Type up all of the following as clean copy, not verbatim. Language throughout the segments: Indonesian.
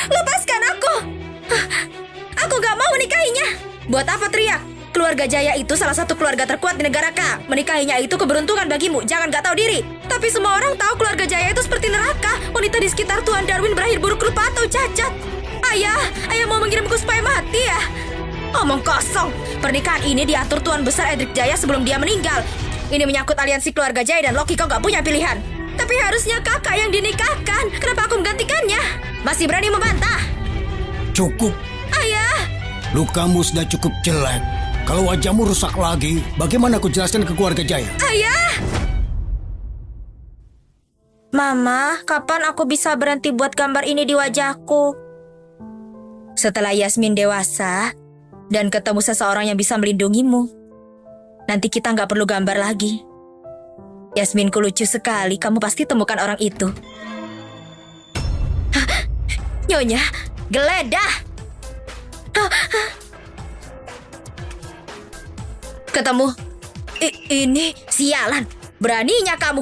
Lepaskan aku. Aku gak mau menikahinya. Buat apa teriak? Keluarga Jaya itu salah satu keluarga terkuat di negara K. Menikahinya itu keberuntungan bagimu. Jangan gak tahu diri. Tapi semua orang tahu keluarga Jaya itu seperti neraka. Wanita di sekitar Tuan Darwin berakhir buruk rupa atau cacat. Ayah mau mengirimku supaya mati ya? Omong kosong. Pernikahan ini diatur Tuan Besar Edric Jaya sebelum dia meninggal. Ini menyangkut aliansi keluarga Jaya dan Loki. Kau gak punya pilihan. Tapi harusnya kakak yang dinikahkan. Kenapa aku menggantikannya? Masih berani membantah? Cukup. Ayah. Lukamu sudah cukup jelek. Kalau wajahmu rusak lagi, bagaimana aku jelaskan ke keluarga Jaya? Ayah. Mama, kapan aku bisa berhenti buat gambar ini di wajahku? Setelah Yasmin dewasa dan ketemu seseorang yang bisa melindungimu, nanti kita nggak perlu gambar lagi. Yasminku lucu sekali, kamu pasti temukan orang itu. Nyonya, geledah. Ketemu. Ini sialan. Beraninya kamu.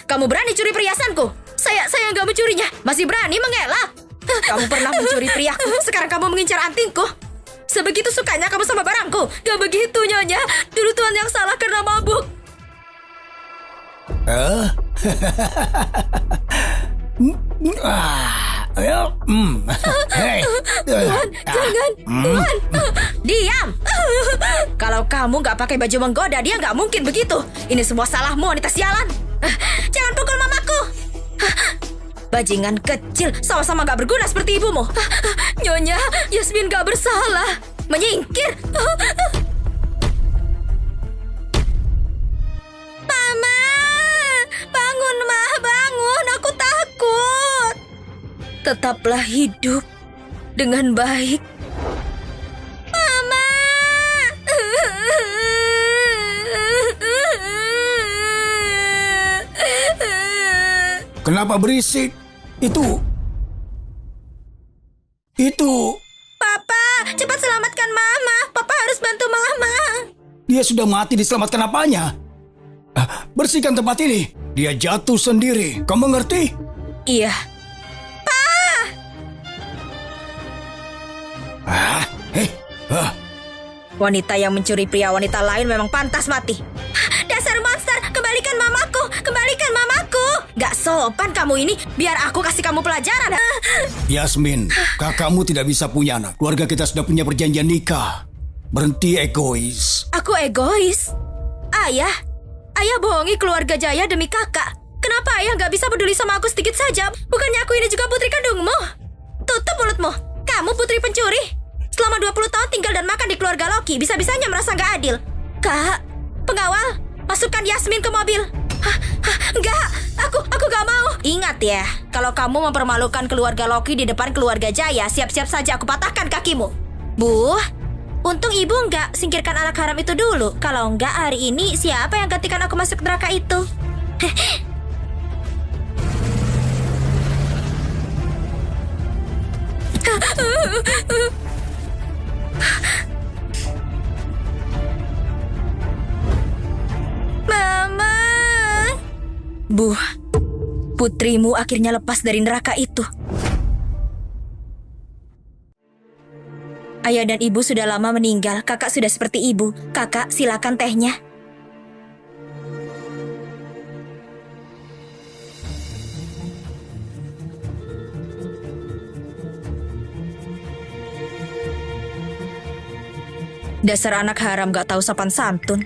Kamu berani curi perhiasanku. Saya nggak mencurinya. Masih berani mengelak. Kamu pernah mencuri priaku. Sekarang kamu mengincar antingku. Sebegitu sukanya kamu sama barangku. Gak begitu, Nyonya. Dulu Tuan yang salah karena mabuk. Hey. Tuan, jangan. Tuan, diam. Kalau kamu gak pakai baju menggoda, dia gak mungkin begitu. Ini semua salahmu, wanita sialan. Jangan pukul mamaku. Bajingan kecil, sama-sama gak berguna seperti ibumu. Nyonya, Yasmin gak bersalah. Menyingkir. Mama, bangun, Ma, bangun. Aku takut. Tetaplah hidup dengan baik. Mama. Kenapa berisik? Itu. Papa, cepat selamatkan Mama. Papa harus bantu Mama. Dia sudah mati, diselamatkan apanya? Bersihkan tempat ini. Dia jatuh sendiri. Kau mengerti? Iya. Wanita yang mencuri pria wanita lain memang pantas mati. Dasar monster, kembalikan mamaku. Kembalikan mamaku. Gak sopan kamu ini. Biar aku kasih kamu pelajaran. Yasmin, kakakmu tidak bisa punya anak. Keluarga kita sudah punya perjanjian nikah. Berhenti egois. Aku egois? Ayah bohongi keluarga Jaya demi kakak. Kenapa ayah gak bisa peduli sama aku sedikit saja? Bukannya aku ini juga putri kandungmu? Tutup mulutmu. Kamu putri pencuri. Selama 20 tahun tinggal dan makan di keluarga Loki, bisa-bisanya merasa gak adil. Kak, pengawal, masukkan Yasmin ke mobil. Enggak, aku gak mau. Ingat ya, kalau kamu mempermalukan keluarga Loki di depan keluarga Jaya, siap-siap saja aku patahkan kakimu. Bu, untung ibu enggak singkirkan anak haram itu dulu. Kalau enggak, hari ini siapa yang gantikan aku masuk neraka itu? Mama. Bu, putrimu akhirnya lepas dari neraka itu. Ayah dan ibu sudah lama meninggal. Kakak sudah seperti ibu. Kakak, silakan tehnya. Dasar anak haram gak tahu sopan santun.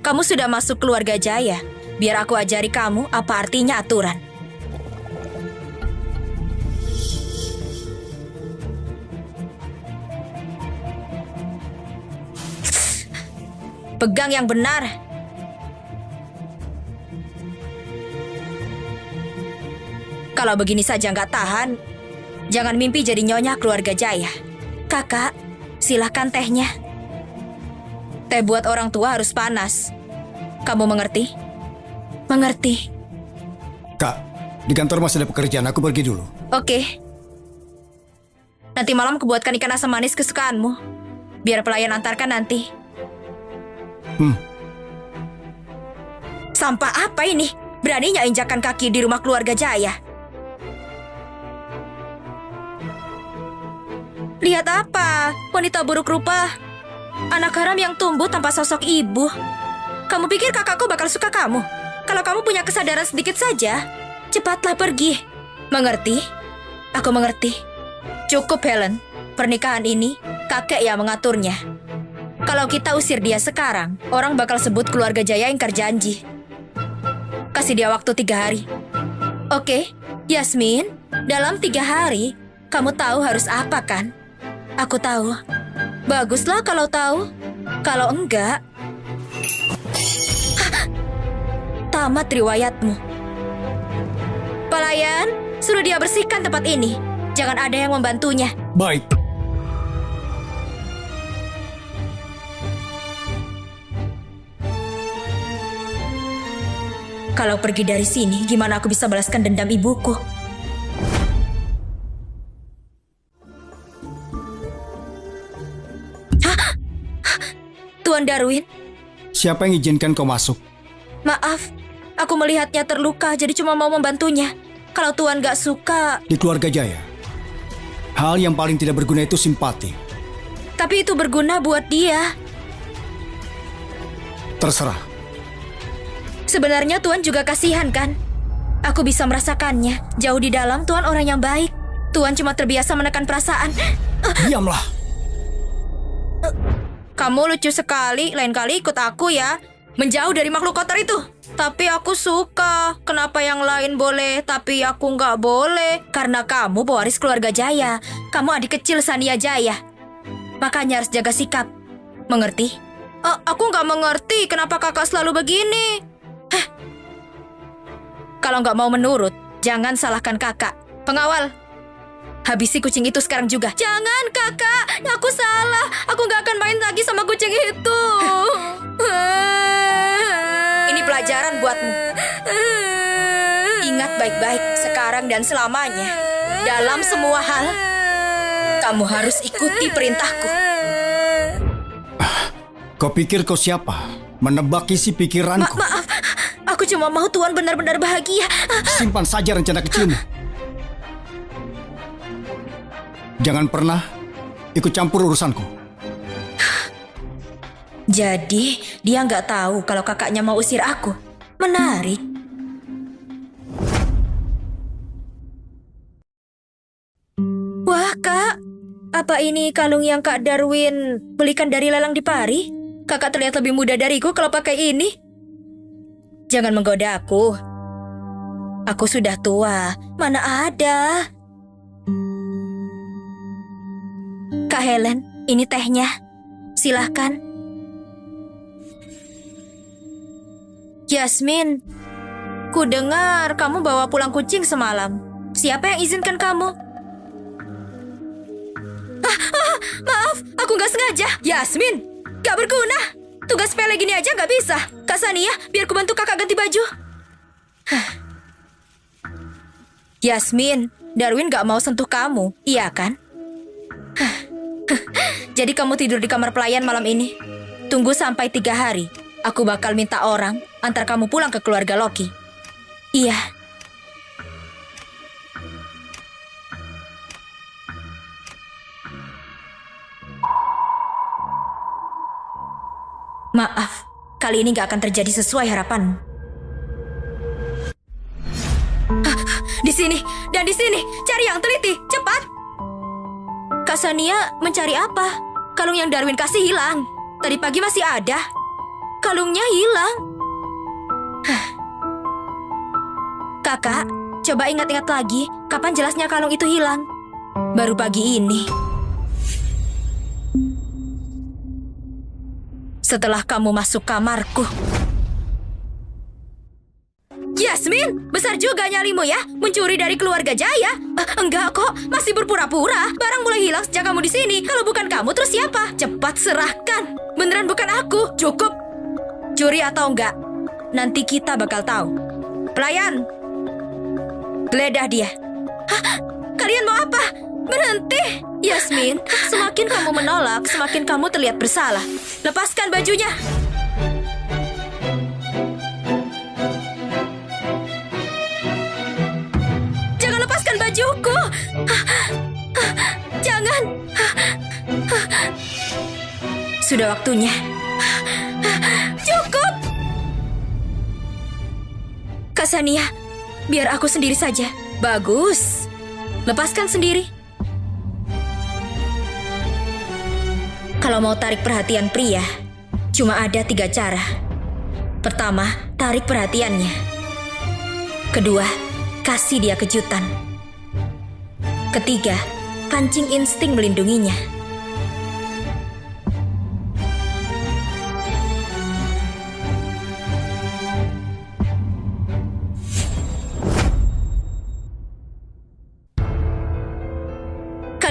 Kamu sudah masuk keluarga Jaya. Biar aku ajari kamu apa artinya aturan. Pegang yang benar. Kalau begini saja nggak tahan, jangan mimpi jadi nyonya keluarga Jaya. Kakak, silahkan tehnya. Teh buat orang tua harus panas. Kamu mengerti? Mengerti. Kak, di kantor masih ada pekerjaan. Aku pergi dulu. Oke. Nanti malam kubuatkan ikan asam manis kesukaanmu. Biar pelayan antarkan nanti. Sampah apa ini? Beraninya injakan kaki di rumah keluarga Jaya. Lihat apa? Wanita buruk rupa. Anak haram yang tumbuh tanpa sosok ibu. Kamu pikir kakakku bakal suka kamu? Kalau kamu punya kesadaran sedikit saja, cepatlah pergi. Mengerti? Aku mengerti. Cukup, Helen. Pernikahan ini, kakek yang mengaturnya. Kalau kita usir dia sekarang, orang bakal sebut keluarga Jaya ingkar janji. Kasih dia waktu 3 hari. Oke, Yasmin, dalam 3 hari, kamu tahu harus apa kan? Aku tahu. Baguslah kalau tahu. Kalau enggak, tamat riwayatmu. Pelayan, suruh dia bersihkan tempat ini. Jangan ada yang membantunya. Baik. Kalau pergi dari sini, gimana aku bisa balaskan dendam ibuku? Hah? Tuan Darwin, Siapa yang izinkan kau masuk? maaf. Aku melihatnya terluka, jadi cuma mau membantunya. Kalau Tuan gak suka, Di keluarga Jaya. Hal yang paling tidak berguna itu simpati. tapi itu berguna buat dia. Terserah. Sebenarnya Tuan juga kasihan kan? Aku bisa merasakannya. Jauh di dalam, Tuan orang yang baik. Tuan cuma terbiasa menekan perasaan. Diamlah. Kamu lucu sekali, lain kali ikut aku ya. Menjauh dari makhluk kotor itu. Tapi aku suka. Kenapa yang lain boleh, tapi aku nggak boleh? Karena kamu pewaris keluarga Jaya. Kamu adik kecil Sania Jaya. Makanya harus jaga sikap. Mengerti? Aku nggak mengerti kenapa kakak selalu begini. Kalau nggak mau menurut, jangan salahkan kakak. Pengawal, habisi kucing itu sekarang juga. Jangan kakak, aku salah. Aku nggak akan main lagi sama kucing itu. Ini pelajaran buatmu. Ingat baik-baik sekarang dan selamanya. Dalam semua hal, kamu harus ikuti perintahku. Kau pikir kau siapa? Menebak isi pikiranku. Maaf, aku cuma mau Tuan benar-benar bahagia. Simpan saja rencana kecilmu. Jangan pernah ikut campur urusanku. Jadi, dia nggak tahu kalau kakaknya mau usir aku. Menarik. Wah, Kak. Apa ini kalung yang Kak Darwin belikan dari lelang di Pari? Kakak terlihat lebih muda dariku kalau pakai ini. Jangan menggoda aku. Aku sudah tua. Mana ada. Kak Helen, ini tehnya. Silahkan. Yasmin, ku dengar kamu bawa pulang kucing semalam. Siapa yang izinkan kamu? Maaf, aku nggak sengaja. Yasmin, gak berguna. Tugas sepele gini aja nggak bisa. Kak Sania, biar ku bantu kakak ganti baju. Yasmin, Darwin gak mau sentuh kamu, iya kan? Jadi kamu tidur di kamar pelayan malam ini. Tunggu sampai 3 hari. Aku bakal minta orang antar kamu pulang ke keluarga Loki. Iya. Maaf, kali ini gak akan terjadi sesuai harapanmu. Di sini, dan di sini. Cari yang teliti, cepat. Kak Sania mencari apa? Kalung yang Darwin kasih hilang. Tadi pagi masih ada. Kalungnya hilang. Kakak, coba ingat-ingat lagi. Kapan jelasnya kalung itu hilang? Baru pagi ini. Setelah kamu masuk kamarku. Yasmin, besar juga nyalimu ya. Mencuri dari keluarga Jaya. Enggak kok, masih berpura-pura. Barang mulai hilang sejak kamu di sini. Kalau bukan kamu, terus siapa? Cepat serahkan. Beneran bukan aku. Cukup. Curi atau enggak, nanti kita bakal tahu. Pelayan, geledah dia. Hah? Kalian mau apa? Berhenti. Yasmin, semakin kamu menolak, semakin kamu terlihat bersalah. Lepaskan bajunya. Jangan lepaskan bajuku. Jangan. Sudah waktunya. Cukup! Kak Sania, biar aku sendiri saja. Bagus. Lepaskan sendiri. Kalau mau tarik perhatian pria, cuma ada 3 cara. Pertama, tarik perhatiannya. Kedua, kasih dia kejutan. Ketiga, pancing insting melindunginya.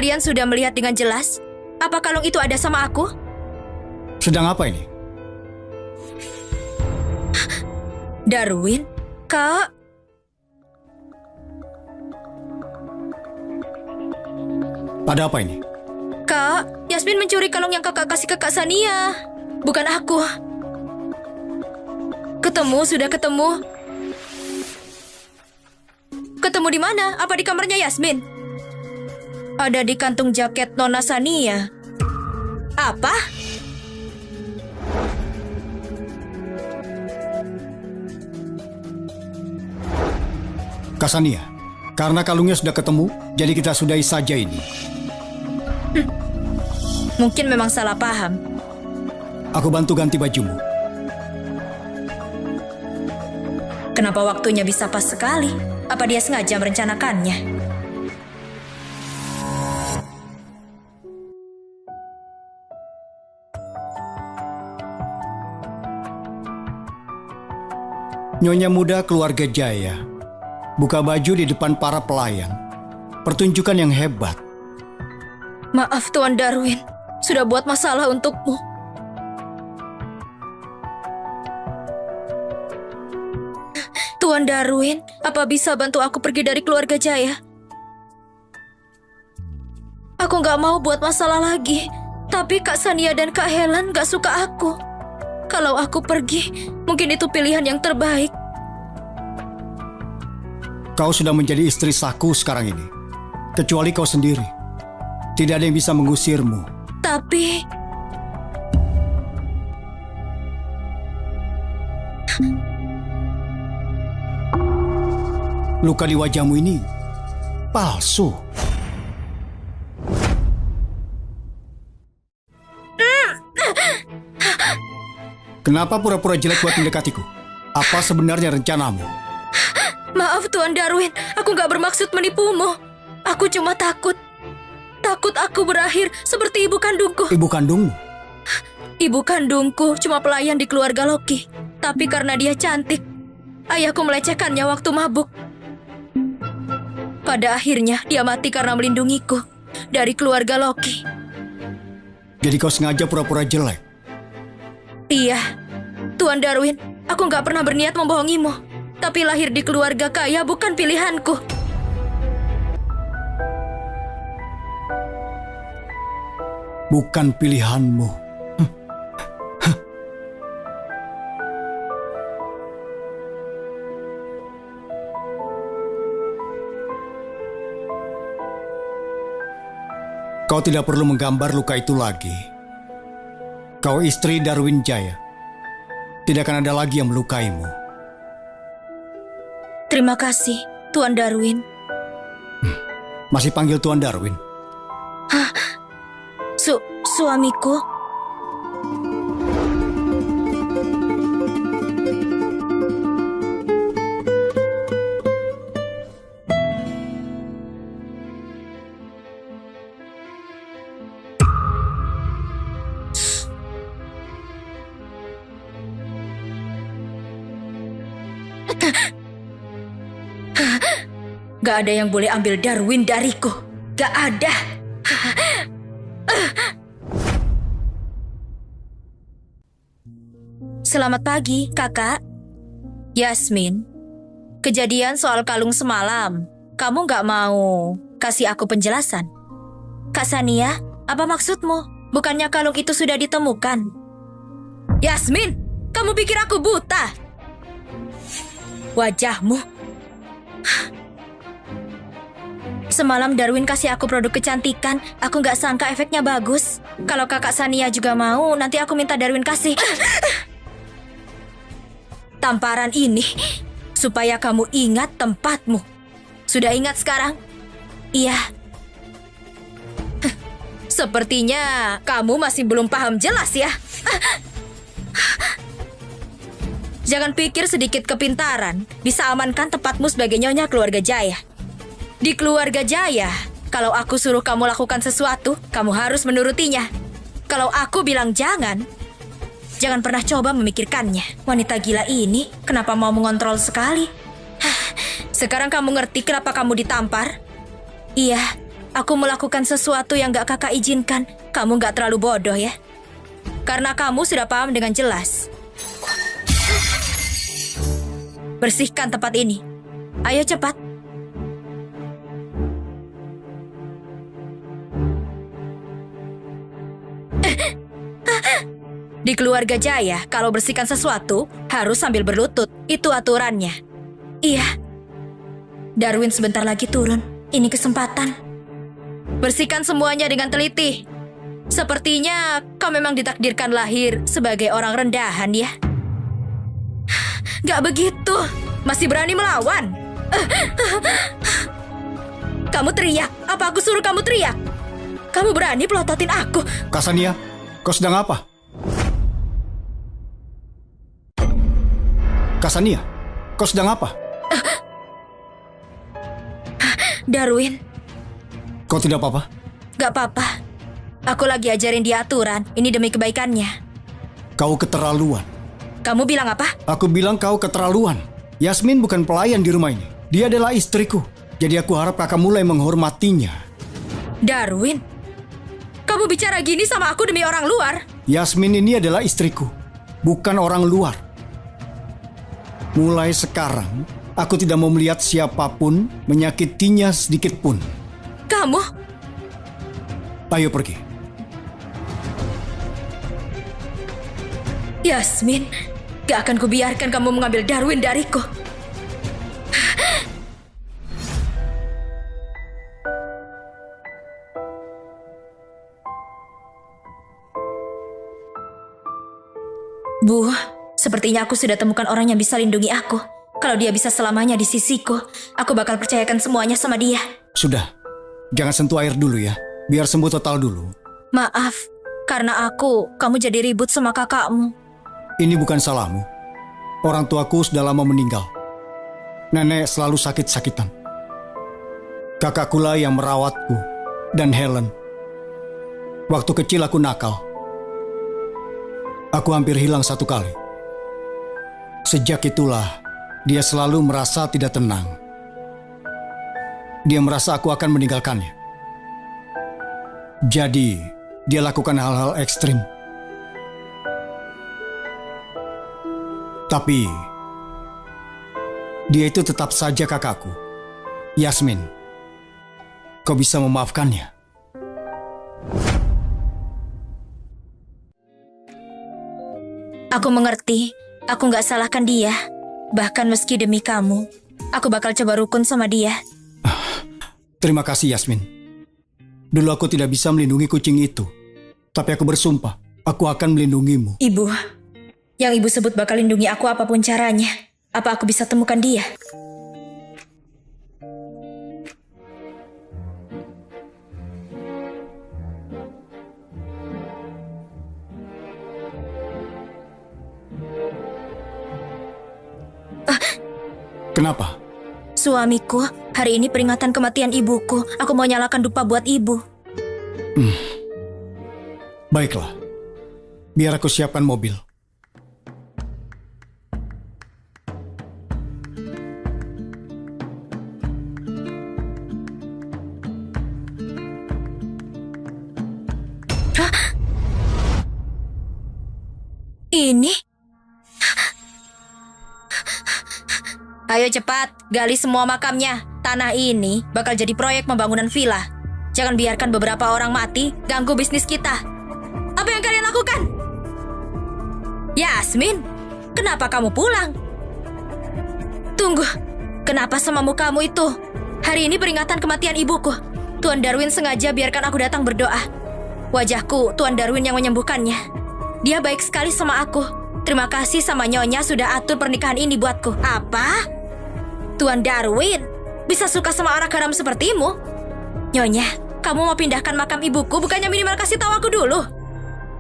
Kalian sudah melihat dengan jelas? Apa kalung itu ada sama aku? Sedang apa ini? Darwin, Kak. Ada apa ini? Kak, Yasmin mencuri kalung yang kakak kasih ke Kak Sania. Bukan aku. Ketemu, sudah ketemu. Ketemu di mana? Apa di kamarnya Yasmin? Ada di kantung jaket Nona Sania. Apa? Kak Sania, karena kalungnya sudah ketemu, jadi kita sudahi saja ini. Mungkin memang salah paham. Aku bantu ganti bajumu. Kenapa waktunya bisa pas sekali? Apa dia sengaja merencanakannya? Nyonya muda keluarga Jaya buka baju di depan para pelayan. Pertunjukan yang hebat. Maaf Tuan Darwin, sudah buat masalah untukmu. Tuan Darwin, apa bisa bantu aku pergi dari keluarga Jaya? Aku gak mau buat masalah lagi, tapi Kak Sania dan Kak Helen gak suka aku. Kalau aku pergi, mungkin itu pilihan yang terbaik. Kau sudah menjadi istri sahku sekarang ini. Kecuali kau sendiri. Tidak ada yang bisa mengusirmu. Tapi... luka di wajahmu ini palsu. Kenapa pura-pura jelek buat mendekatiku? Apa sebenarnya rencanamu? Maaf Tuan Darwin, aku gak bermaksud menipumu. Aku cuma takut. Takut aku berakhir seperti ibu kandungku. Ibu kandungmu? Ibu kandungku cuma pelayan di keluarga Loki. Tapi karena dia cantik, ayahku melecehkannya waktu mabuk. Pada akhirnya dia mati karena melindungiku dari keluarga Loki. Jadi kau sengaja pura-pura jelek? Iya, Tuan Darwin, aku gak pernah berniat membohongimu. Tapi lahir di keluarga kaya bukan pilihanku. Bukan pilihanmu. Kau tidak perlu menggambar luka itu lagi. Kau istri Darwin Jaya. Tidak akan ada lagi yang melukaimu. Terima kasih, Tuan Darwin. Masih panggil Tuan Darwin? Hah? Suamiku? Gak ada yang boleh ambil Darwin dariku. Gak ada. Selamat pagi, kakak. Yasmin, kejadian soal kalung semalam. Kamu gak mau kasih aku penjelasan? Kak Sania, apa maksudmu? Bukannya kalung itu sudah ditemukan? Yasmin, kamu pikir aku buta? Wajahmu Semalam Darwin kasih aku produk kecantikan. Aku nggak sangka efeknya bagus. Kalau kakak Sania juga mau, nanti aku minta Darwin kasih. Tamparan ini supaya kamu ingat tempatmu. Sudah ingat sekarang? Iya. Sepertinya kamu masih belum paham jelas ya. Jangan pikir sedikit kepintaran bisa amankan tempatmu sebagai nyonya keluarga Jaya. Di keluarga Jaya, kalau aku suruh kamu lakukan sesuatu, kamu harus menurutinya. Kalau aku bilang jangan pernah coba memikirkannya. Wanita gila ini kenapa mau mengontrol sekali? Sekarang kamu ngerti kenapa kamu ditampar? Iya, aku melakukan sesuatu yang gak kakak izinkan. Kamu gak terlalu bodoh ya. Karena kamu sudah paham dengan jelas. Bersihkan tempat ini. Ayo cepat. Di keluarga Jaya, kalau bersihkan sesuatu, harus sambil berlutut. Itu aturannya. Iya. Darwin sebentar lagi turun. Ini kesempatan. Bersihkan semuanya dengan teliti. Sepertinya kau memang ditakdirkan lahir sebagai orang rendahan ya. Gak begitu. Masih berani melawan. Kamu teriak. Apa aku suruh kamu teriak? Kamu berani pelototin aku. Kak Sania, kau sedang apa? Kak Sania, kau sedang apa? Darwin. Kau tidak apa-apa? Gak apa-apa. Aku lagi ajarin dia aturan. Ini demi kebaikannya. Kau keterlaluan. Kamu bilang apa? Aku bilang kau keterlaluan. Yasmin bukan pelayan di rumah ini. Dia adalah istriku. Jadi aku harap kakak mulai menghormatinya. Darwin, kamu bicara gini sama aku demi orang luar? Yasmin ini adalah istriku, bukan orang luar. Mulai sekarang, aku tidak mau melihat siapapun menyakitinya sedikit pun. Kamu? Ayo pergi. Yasmin, gak akan kubiarkan kamu mengambil Darwin dariku. Bu, sepertinya aku sudah temukan orang yang bisa lindungi aku. Kalau dia bisa selamanya di sisiku, aku bakal percayakan semuanya sama dia. Sudah, jangan sentuh air dulu ya. Biar sembuh total dulu. Maaf, karena kamu jadi ribut sama kakakmu. Ini bukan salahmu. Orang tuaku sudah lama meninggal. Nenek selalu sakit-sakitan. Kakakkulah yang merawatku dan Helen. Waktu kecil aku nakal. Aku hampir hilang 1 kali. Sejak itulah, dia selalu merasa tidak tenang. Dia merasa aku akan meninggalkannya. Jadi, dia lakukan hal-hal ekstrim. Tapi, dia itu tetap saja kakakku. Yasmin, kau bisa memaafkannya? Aku mengerti, aku gak salahkan dia. Bahkan meski demi kamu, aku bakal coba rukun sama dia. Terima kasih Yasmin. Dulu aku tidak bisa melindungi kucing itu. Tapi aku bersumpah, aku akan melindungimu. Ibu, yang ibu sebut bakal lindungi aku apapun caranya. Apa aku bisa temukan dia? Kenapa? Suamiku, hari ini peringatan kematian ibuku. Aku mau nyalakan dupa buat ibu. Baiklah. Biar aku siapkan mobil. Hah? Ini? Ayo cepat, gali semua makamnya. Tanah ini bakal jadi proyek pembangunan villa. Jangan biarkan beberapa orang mati ganggu bisnis kita. Apa yang kalian lakukan? Yasmin, kenapa kamu pulang? Tunggu, kenapa sama mukamu itu? Hari ini peringatan kematian ibuku. Tuan Darwin sengaja biarkan aku datang berdoa. Wajahku, Tuan Darwin yang menyembuhkannya. Dia baik sekali sama aku. Terima kasih sama Nyonya sudah atur pernikahan ini buatku. Apa? Tuan Darwin bisa suka sama anak haram sepertimu? Nyonya, kamu mau pindahkan makam ibuku, bukannya minimal kasih tahu aku dulu.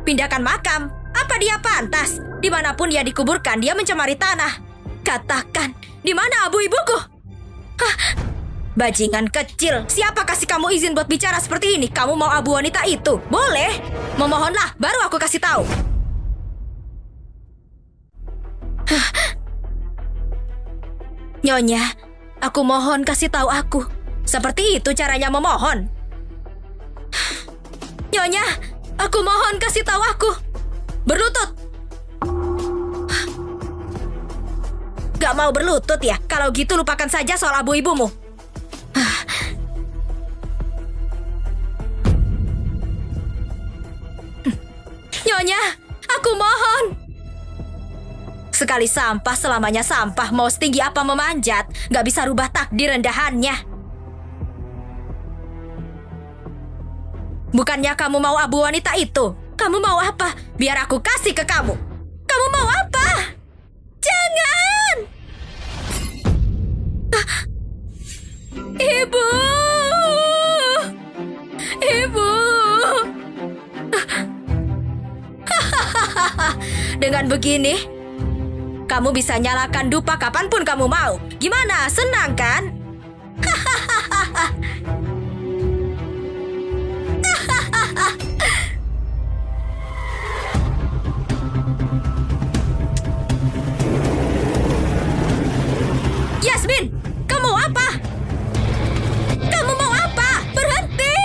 Pindahkan makam? Apa dia pantas? Dimanapun dia dikuburkan, dia mencemari tanah. Katakan, di mana abu ibuku? Hah? Bajingan kecil, siapa kasih kamu izin buat bicara seperti ini? Kamu mau abu wanita itu? Boleh. Memohonlah, baru aku kasih tahu. Nyonya, aku mohon kasih tahu aku. Seperti itu caranya memohon. Nyonya, aku mohon kasih tahu aku. Berlutut. Gak mau berlutut ya? Kalau gitu lupakan saja soal abu ibumu. Nyonya, aku mohon. Sekali sampah, selamanya sampah. Mau setinggi apa memanjat, gak bisa rubah takdir rendahannya. Bukannya kamu mau abu wanita itu? Kamu mau apa? Biar aku kasih ke kamu. Kamu mau apa? Jangan! Ibu! Ibu! Dengan begini, kamu bisa nyalakan dupa kapanpun kamu mau. Gimana? Senang kan? Yasmin, kamu mau apa? Kamu mau apa? Berhenti!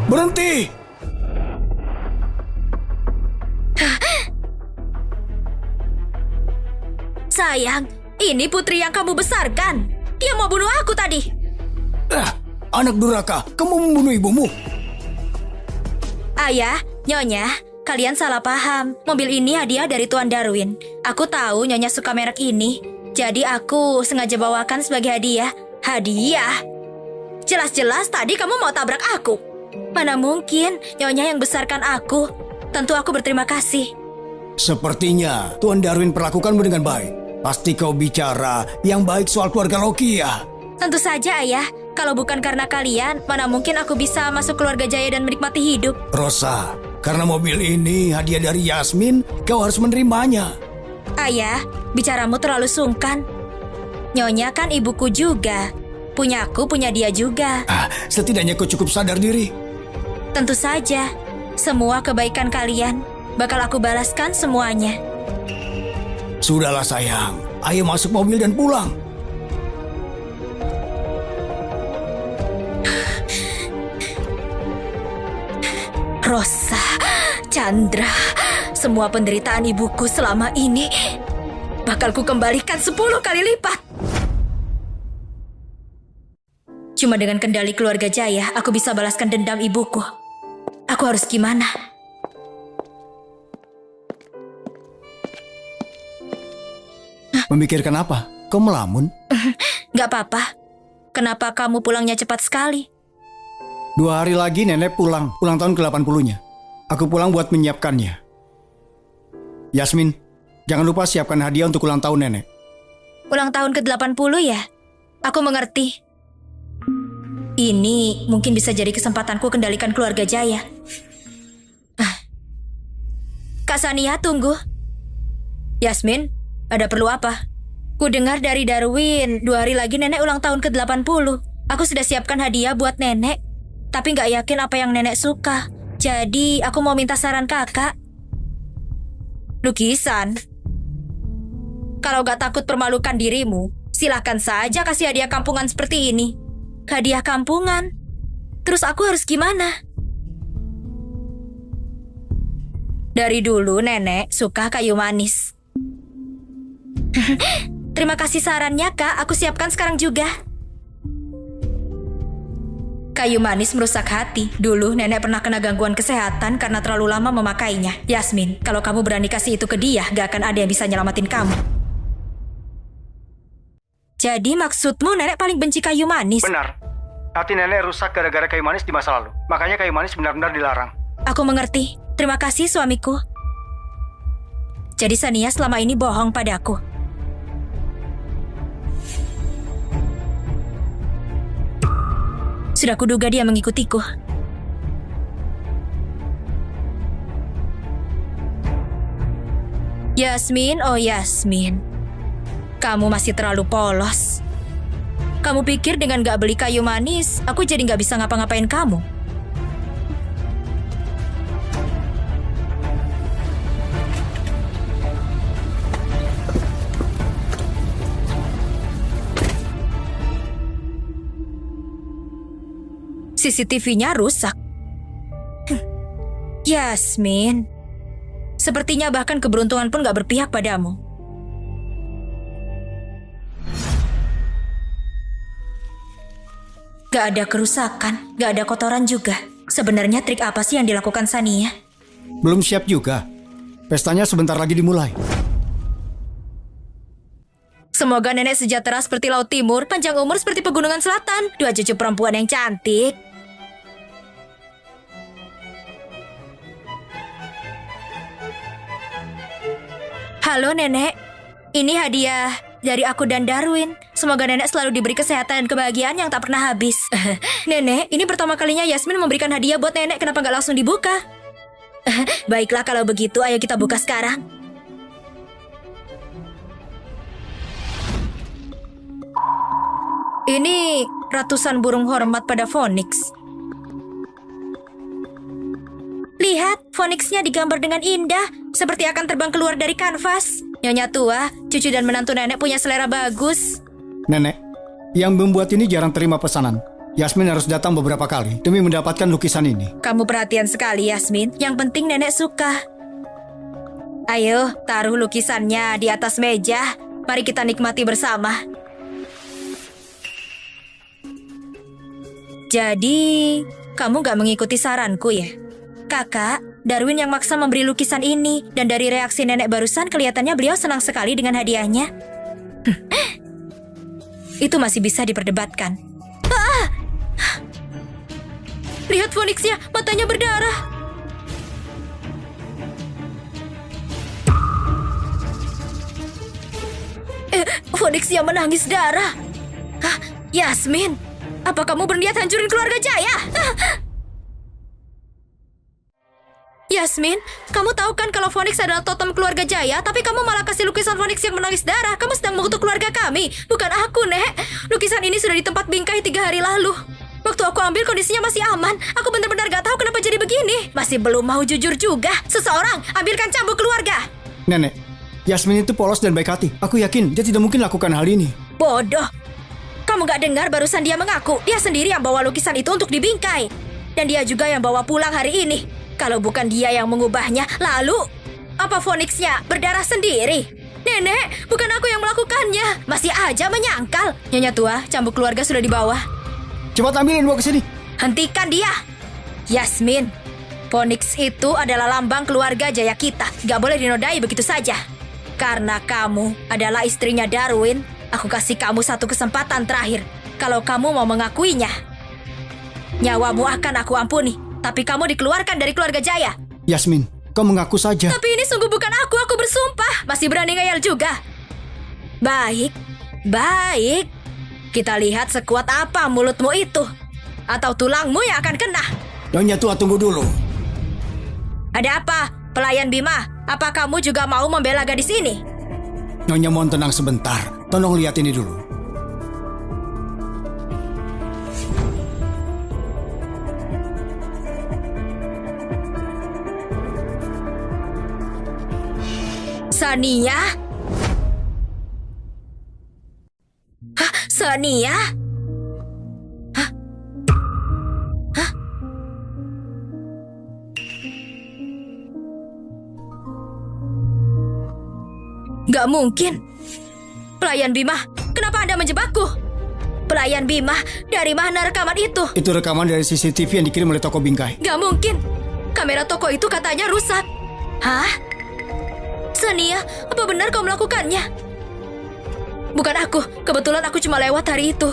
Berhenti! Sayang, ini putri yang kamu besarkan. Dia mau bunuh aku tadi. Anak durhaka, kamu membunuh ibumu. Ayah, Nyonya, kalian salah paham. Mobil ini hadiah dari Tuan Darwin. Aku tahu Nyonya suka merek ini, jadi aku sengaja bawakan sebagai hadiah. Hadiah? Jelas-jelas tadi kamu mau tabrak aku. Mana mungkin, Nyonya yang besarkan aku. Tentu aku berterima kasih. Sepertinya Tuan Darwin perlakukanmu dengan baik. Pasti kau bicara yang baik soal keluarga Loki ya? Tentu saja, Ayah. Kalau bukan karena kalian, mana mungkin aku bisa masuk keluarga Jaya dan menikmati hidup. Rosa, karena mobil ini hadiah dari Yasmin, kau harus menerimanya. Ayah, bicaramu terlalu sungkan. Nyonya kan ibuku juga. Punya aku, punya dia juga. Setidaknya kau cukup sadar diri. Tentu saja, semua kebaikan kalian bakal aku balaskan semuanya. Sudahlah sayang, ayo masuk mobil dan pulang. Rosa, Chandra, semua penderitaan ibuku selama ini bakal ku kembalikan 10 kali lipat. Cuma dengan kendali keluarga Jaya, aku bisa balaskan dendam ibuku. Aku harus gimana? Memikirkan apa? Kau melamun? Gak apa-apa. Kenapa kamu pulangnya cepat sekali? 2 hari lagi nenek pulang tahun ke-80-nya. Aku pulang buat menyiapkannya. Yasmin, jangan lupa siapkan hadiah untuk ulang tahun nenek. Ulang tahun ke-80 ya? Aku mengerti. Ini mungkin bisa jadi kesempatanku kendalikan keluarga Jaya. Kak Sania, tunggu. Yasmin, ada perlu apa? Ku dengar dari Darwin, 2 hari lagi nenek ulang tahun ke-80. Aku sudah siapkan hadiah buat nenek, tapi gak yakin apa yang nenek suka. Jadi aku mau minta saran kakak. Lukisan? Kalau gak takut permalukan dirimu, silahkan saja kasih hadiah kampungan seperti ini. Hadiah kampungan? Terus aku harus gimana? Dari dulu nenek suka kayu manis. Terima kasih sarannya, Kak. Aku siapkan sekarang juga. Kayu manis merusak hati. Dulu nenek pernah kena gangguan kesehatan karena terlalu lama memakainya. Yasmin, kalau kamu berani kasih itu ke dia, gak akan ada yang bisa nyelamatin kamu. Jadi maksudmu nenek paling benci kayu manis? Benar. Hati nenek rusak gara-gara kayu manis di masa lalu. Makanya kayu manis benar-benar dilarang. Aku mengerti. Terima kasih suamiku. Jadi Sania selama ini bohong padaku. Sudah kuduga dia mengikutiku. Yasmin, oh Yasmin. Kamu masih terlalu polos. Kamu pikir dengan gak beli kayu manis, aku jadi gak bisa ngapa-ngapain kamu? CCTV-nya rusak. Yasmin, sepertinya bahkan keberuntungan pun gak berpihak padamu. Gak ada kerusakan, gak ada kotoran juga. Sebenarnya trik apa sih yang dilakukan Sania? Belum siap juga. Pestanya sebentar lagi dimulai. Semoga nenek sejahtera seperti Laut Timur, panjang umur seperti Pegunungan Selatan. Dua cucu perempuan yang cantik. Halo nenek, ini hadiah dari aku dan Darwin. Semoga nenek selalu diberi kesehatan dan kebahagiaan yang tak pernah habis. Nenek, ini pertama kalinya Yasmin memberikan hadiah buat nenek. Kenapa nggak langsung dibuka? Baiklah kalau begitu, ayo kita buka sekarang. Ini ratusan burung hormat pada Phoenix. Lihat, Phoenix-nya digambar dengan indah, seperti akan terbang keluar dari kanvas. Nyonya tua, cucu dan menantu nenek punya selera bagus. Nenek, yang membuat ini jarang terima pesanan. Yasmin harus datang beberapa kali demi mendapatkan lukisan ini. Kamu perhatian sekali, Yasmin. Yang penting nenek suka. Ayo, taruh lukisannya di atas meja. Mari kita nikmati bersama. Jadi, kamu gak mengikuti saranku ya? Kakak, Darwin yang maksa memberi lukisan ini. Dan dari reaksi nenek barusan, kelihatannya beliau senang sekali dengan hadiahnya. Itu masih bisa diperdebatkan. Ah! Lihat Phoenix-nya, matanya berdarah. Phoenix-nya menangis darah. Hah, Yasmin, apa kamu berniat hancurin keluarga Jaya? Yasmin, kamu tahu kan kalau Phoenix adalah totem keluarga Jaya, tapi kamu malah kasih lukisan Phoenix yang menangis darah. Kamu sedang mengutuk keluarga kami, bukan aku, Nek. Lukisan ini sudah di tempat bingkai 3 hari lalu. Waktu aku ambil kondisinya masih aman. Aku benar-benar gak tahu kenapa jadi begini. Masih belum mau jujur juga. Seseorang, ambilkan cambuk keluarga. Nenek, Yasmin itu polos dan baik hati. Aku yakin dia tidak mungkin lakukan hal ini. Bodoh. Kamu gak dengar barusan dia mengaku. Dia sendiri yang bawa lukisan itu untuk dibingkai. Dan dia juga yang bawa pulang hari ini. Kalau bukan dia yang mengubahnya, lalu apa Phoenix-nya berdarah sendiri? Nenek, bukan aku yang melakukannya. Masih aja menyangkal. Nyonya tua, cambuk keluarga sudah dibawa. Cepat ambilin, bawa ke sini. Hentikan dia. Yasmin, Phoenix itu adalah lambang keluarga Jaya kita. Gak boleh dinodai begitu saja. Karena kamu adalah istrinya Darwin, aku kasih kamu satu kesempatan terakhir. Kalau kamu mau mengakuinya, nyawamu akan aku ampuni. Tapi kamu dikeluarkan dari keluarga Jaya. Yasmin, kau mengaku saja. Tapi ini sungguh bukan aku bersumpah. Masih berani ngeyel juga. Baik, baik. Kita lihat sekuat apa mulutmu itu. Atau tulangmu yang akan kena. Nyonya tua, tunggu dulu. Ada apa, pelayan Bima? Apa kamu juga mau membela gadis ini? Nyonya mohon tenang sebentar. Tolong lihat ini dulu. Sania? Hah? Sania? Hah? Hah? Gak mungkin. Pelayan Bima, kenapa Anda menjebakku? Pelayan Bima, dari mana rekaman itu? Itu rekaman dari CCTV yang dikirim oleh toko bingkai. Gak mungkin. Kamera toko itu katanya rusak. Hah? Sania, apa benar kau melakukannya? Bukan aku. Kebetulan aku cuma lewat hari itu.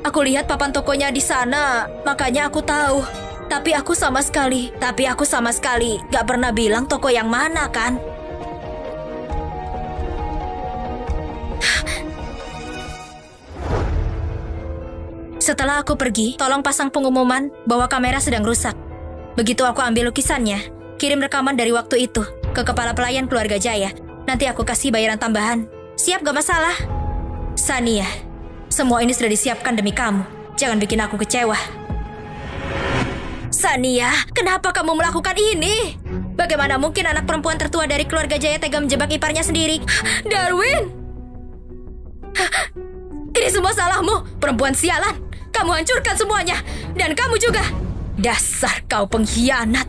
Aku lihat papan tokonya di sana, makanya aku tahu. Tapi aku sama sekali gak pernah bilang toko yang mana kan? Setelah aku pergi, tolong pasang pengumuman bahwa kamera sedang rusak. Begitu aku ambil lukisannya, kirim rekaman dari waktu itu ke kepala pelayan keluarga Jaya. Nanti aku kasih bayaran tambahan. Siap gak masalah? Sania, semua ini sudah disiapkan demi kamu. Jangan bikin aku kecewa. Sania, kenapa kamu melakukan ini? Bagaimana mungkin anak perempuan tertua dari keluarga Jaya tega menjebak iparnya sendiri? Darwin! Ini semua salahmu, perempuan sialan. Kamu hancurkan semuanya. Dan kamu juga. Dasar kau pengkhianat.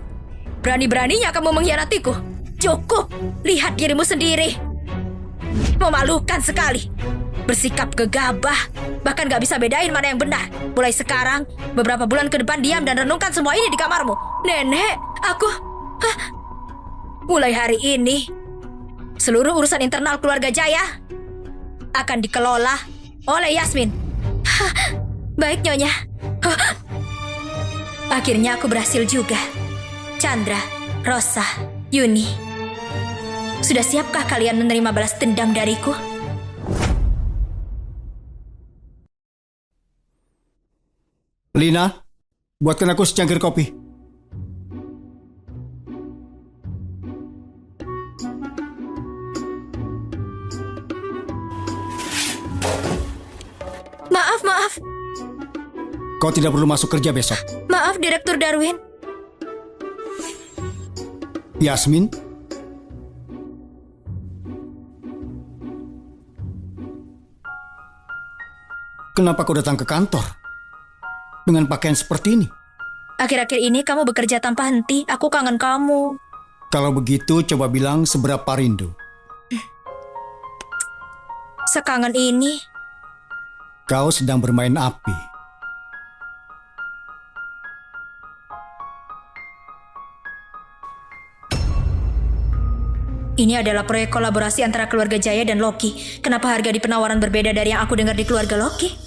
Berani-beraninya kamu mengkhianatiku. Cukup, lihat dirimu sendiri. Memalukan sekali. Bersikap gegabah, bahkan gak bisa bedain mana yang benar. Mulai sekarang, beberapa bulan ke depan diam dan renungkan semua ini di kamarmu. Nenek, aku... Mulai hari ini, seluruh urusan internal keluarga Jaya akan dikelola oleh Yasmin. Baik, Nyonya. Akhirnya aku berhasil juga. Chandra, Rosa, Yuni. Sudah siapkah kalian menerima balas dendam dariku? Lina, buatkan aku secangkir kopi. Maaf. Kau tidak perlu masuk kerja besok. Maaf, Direktur Darwin. Yasmin? Kenapa kau datang ke kantor dengan pakaian seperti ini? Akhir-akhir ini kamu bekerja tanpa henti. Aku kangen kamu. Kalau begitu, coba bilang seberapa rindu. Sekangen ini. Kau sedang bermain api. Ini adalah proyek kolaborasi antara keluarga Jaya dan Loki. Kenapa harga di penawaran berbeda dari yang aku dengar di keluarga Loki?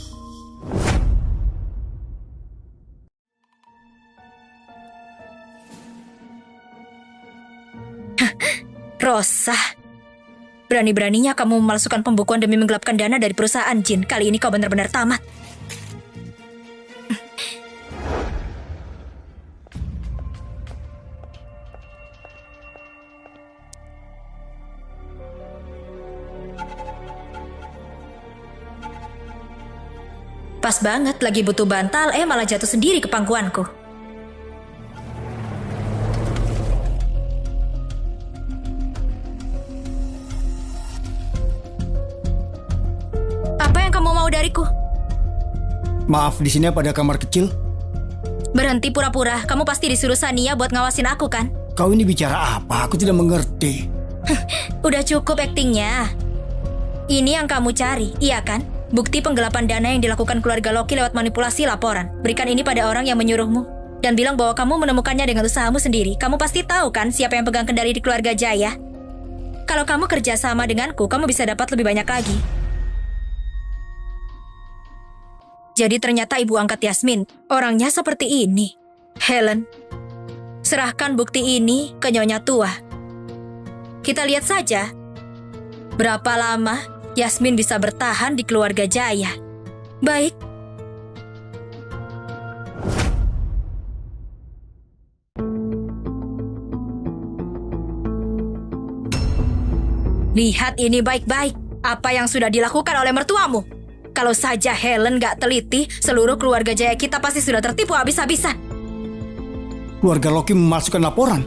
Rosa, berani-beraninya kamu memalsukan pembukuan demi menggelapkan dana dari perusahaan Jin. Kali ini kau benar-benar tamat. Pas banget, lagi butuh bantal, malah jatuh sendiri ke pangkuanku. Apa yang kamu mau dariku? Maaf, di sini apa ada kamar kecil? Berhenti pura-pura, kamu pasti disuruh Sania buat ngawasin aku kan? Kau ini bicara apa? Aku tidak mengerti. Udah cukup aktingnya. Ini yang kamu cari, iya kan? Bukti penggelapan dana yang dilakukan keluarga Loki lewat manipulasi laporan. Berikan ini pada orang yang menyuruhmu. Dan bilang bahwa kamu menemukannya dengan usahamu sendiri. Kamu pasti tahu kan siapa yang pegang kendali di keluarga Jaya? Kalau kamu kerja sama denganku, kamu bisa dapat lebih banyak lagi. Jadi ternyata ibu angkat Yasmin, orangnya seperti ini. Helen, serahkan bukti ini ke Nyonya Tua. Kita lihat saja berapa lama Yasmin bisa bertahan di keluarga Jaya. Baik. Lihat ini baik-baik. Apa yang sudah dilakukan oleh mertuamu. Kalau saja Helen gak teliti, seluruh keluarga Jaya kita pasti sudah tertipu habis-habisan. Keluarga Loki memalsukan laporan.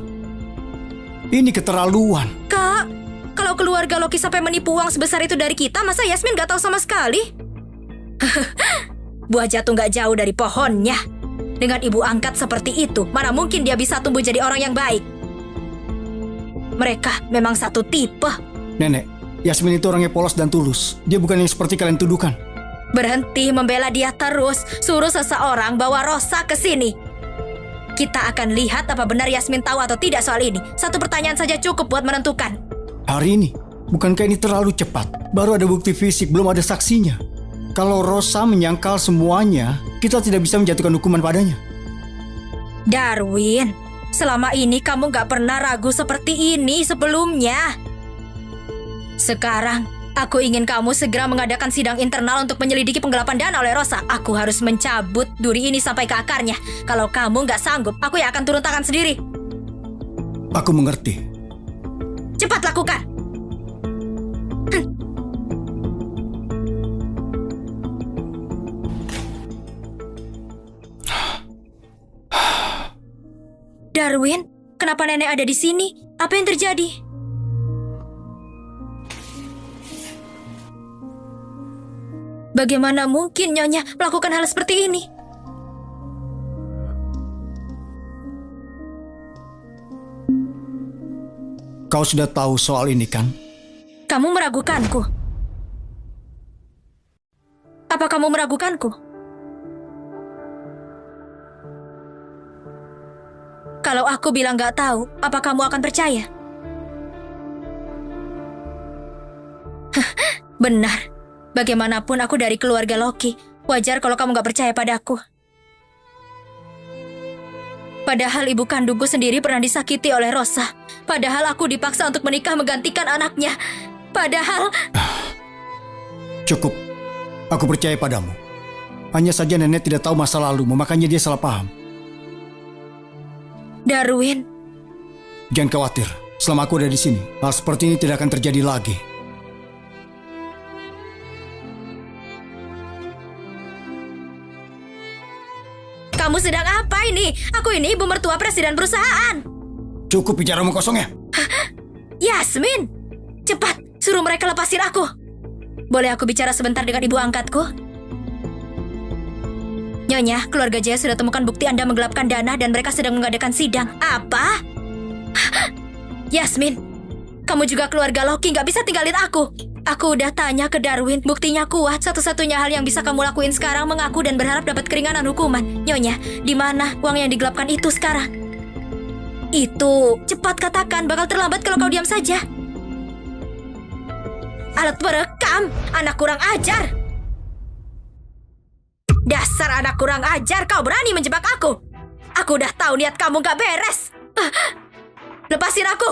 Ini keterlaluan. Kak, kalau keluarga Loki sampai menipu uang sebesar itu dari kita, masa Yasmin gak tahu sama sekali? Buah jatuh gak jauh dari pohonnya. Dengan ibu angkat seperti itu, mana mungkin dia bisa tumbuh jadi orang yang baik? Mereka memang satu tipe. Nenek, Yasmin itu orangnya polos dan tulus. Dia bukan yang seperti kalian tuduhkan. Berhenti membela dia terus. Suruh seseorang bawa Rosa ke sini. Kita akan lihat apa benar Yasmin tahu atau tidak soal ini. Satu pertanyaan saja cukup buat menentukan. Hari ini? Bukankah ini terlalu cepat? Baru ada bukti fisik, belum ada saksinya. Kalau Rosa menyangkal semuanya, kita tidak bisa menjatuhkan hukuman padanya. Darwin, selama ini kamu gak pernah ragu seperti ini sebelumnya. Sekarang, aku ingin kamu segera mengadakan sidang internal untuk menyelidiki penggelapan dana oleh Rosa. Aku harus mencabut duri ini sampai ke akarnya. Kalau kamu gak sanggup, aku yang akan turun tangan sendiri. Aku mengerti. Cepat lakukan. Darwin, kenapa nenek ada di sini? Apa yang terjadi? Bagaimana mungkin Nyonya melakukan hal seperti ini? Kau sudah tahu soal ini kan? Kamu meragukanku. Apa kamu meragukanku? Kalau aku bilang gak tahu, apa kamu akan percaya? Benar. Bagaimanapun aku dari keluarga Loki. Wajar kalau kamu gak percaya padaku. Padahal ibu kandungku sendiri pernah disakiti oleh Rosa. Padahal aku dipaksa untuk menikah menggantikan anaknya. Padahal... Cukup. Aku percaya padamu. Hanya saja nenek tidak tahu masa lalu, makanya dia salah paham. Darwin. Jangan khawatir. Selama aku ada di sini, hal seperti ini tidak akan terjadi lagi. Kamu sedang apa ini? Aku ini ibu mertua presiden perusahaan. Cukup bicaramu kosong ya? Yasmin, cepat suruh mereka lepasin aku. Boleh aku bicara sebentar dengan ibu angkatku? Nyonya, keluarga Jaya sudah temukan bukti Anda menggelapkan dana dan mereka sedang mengadakan sidang. Apa? Yasmin, kamu juga keluarga Loki, gak bisa tinggalin aku. Aku udah tanya ke Darwin, buktinya kuat. Satu-satunya hal yang bisa kamu lakuin sekarang mengaku dan berharap dapat keringanan hukuman. Nyonya, di mana uang yang digelapkan itu sekarang? Itu, cepat katakan, bakal terlambat kalau kau diam saja. Alat perekam, anak kurang ajar. Dasar anak kurang ajar, kau berani menjebak aku. Aku udah tahu niat kamu gak beres. Lepasin aku,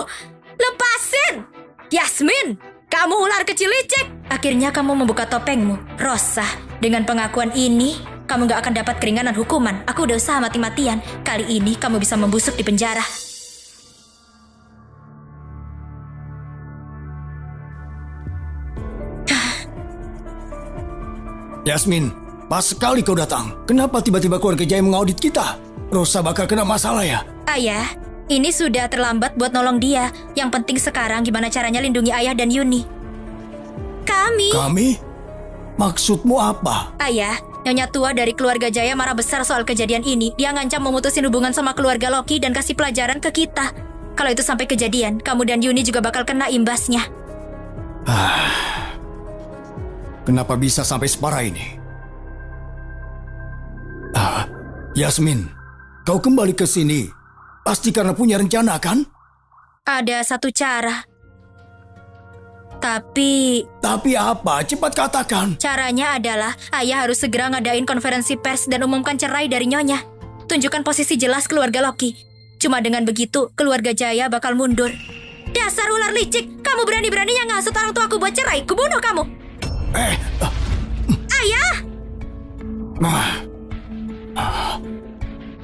lepasin. Yasmin, kamu ular kecil licik. Akhirnya kamu membuka topengmu, Rosa. Dengan pengakuan ini, kamu gak akan dapat keringanan hukuman. Aku udah usaha mati-matian. Kali ini kamu bisa membusuk di penjara. Yasmin, pas sekali kau datang. Kenapa tiba-tiba keluarga Jaya mengaudit kita? Rosa bakal kena masalah ya? Ayah, ini sudah terlambat buat nolong dia. Yang penting sekarang gimana caranya lindungi ayah dan Yuni. Kami? Maksudmu apa? Ayah, Nyonya tua dari keluarga Jaya marah besar soal kejadian ini. Dia ngancam memutusin hubungan sama keluarga Loki dan kasih pelajaran ke kita. Kalau itu sampai kejadian, kamu dan Yuni juga bakal kena imbasnya. Kenapa bisa sampai separah ini? Yasmin, kau kembali ke sini pasti karena punya rencana kan? Ada satu cara. Tapi apa? Cepat katakan. Caranya adalah ayah harus segera ngadain konferensi pers dan umumkan cerai dari Nyonya. Tunjukkan posisi jelas keluarga Loki. Cuma dengan begitu, keluarga Jaya bakal mundur. Dasar ular licik, kamu berani-beraninya ngasut orang tuaku buat cerai. Kubunuh kamu. Ayah!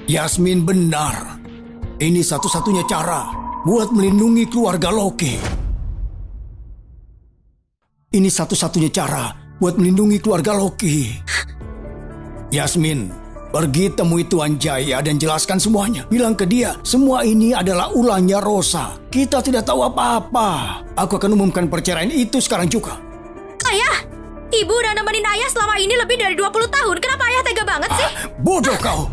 Yasmin benar. Ini satu-satunya cara buat melindungi keluarga Loki. Ini satu-satunya cara buat melindungi keluarga Loki. Yasmin, pergi temui Tuan Jaya dan jelaskan semuanya. Bilang ke dia, semua ini adalah ulahnya Rosa. Kita tidak tahu apa-apa. Aku akan umumkan perceraian itu sekarang juga. Ayah! Ibu udah nemenin ayah selama ini lebih dari 20 tahun. Kenapa ayah tega banget sih? Bodoh kau!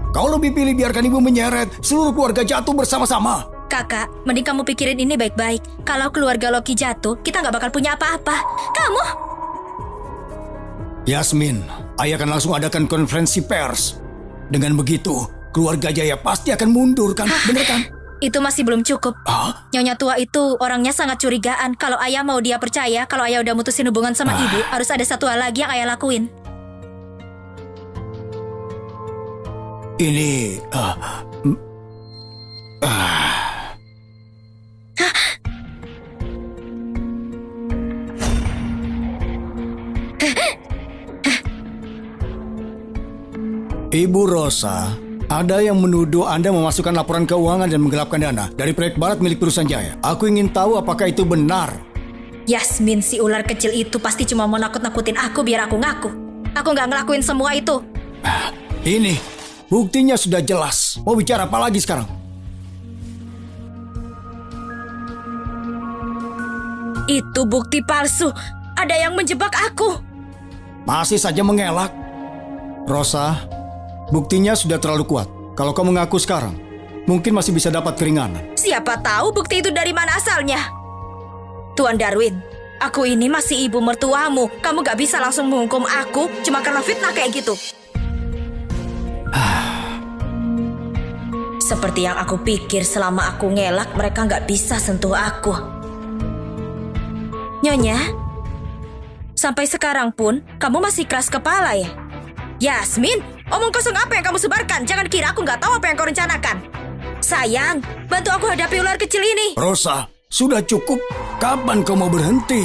Kau lebih pilih biarkan ibu menyeret seluruh keluarga jatuh bersama-sama. Kakak, mending kamu pikirin ini baik-baik. Kalau keluarga Loki jatuh, kita nggak bakal punya apa-apa. Kamu? Yasmin, ayah akan langsung adakan konferensi pers. Dengan begitu, keluarga Jaya pasti akan mundur kan? Bener kan? Itu masih belum cukup. Nyonya tua itu orangnya sangat curigaan. Kalau ayah mau dia percaya, kalau ayah udah mutusin hubungan sama ibu, harus ada satu hal lagi yang ayah lakuin. Ini... Ibu Rosa, ada yang menuduh Anda memasukkan laporan keuangan dan menggelapkan dana dari proyek barat milik perusahaan Jaya. Aku ingin tahu apakah itu benar. Yasmin, si ular kecil itu pasti cuma mau nakut-nakutin aku biar aku ngaku. Aku nggak ngelakuin semua itu. Ini, buktinya sudah jelas. Mau bicara apa lagi sekarang? Itu bukti palsu. Ada yang menjebak aku. Masih saja mengelak. Rosa, buktinya sudah terlalu kuat. Kalau kau mengaku sekarang, mungkin masih bisa dapat keringanan. Siapa tahu bukti itu dari mana asalnya. Tuan Darwin, aku ini masih ibu mertuamu. Kamu gak bisa langsung menghukum aku cuma karena fitnah kayak gitu. Seperti yang aku pikir, selama aku ngelak, mereka gak bisa sentuh aku. Nyonya, sampai sekarang pun kamu masih keras kepala ya? Yasmin, omong kosong apa yang kamu sebarkan? Jangan kira aku nggak tahu apa yang kau rencanakan. Sayang, bantu aku hadapi ular kecil ini. Rosa, sudah cukup. Kapan kau mau berhenti?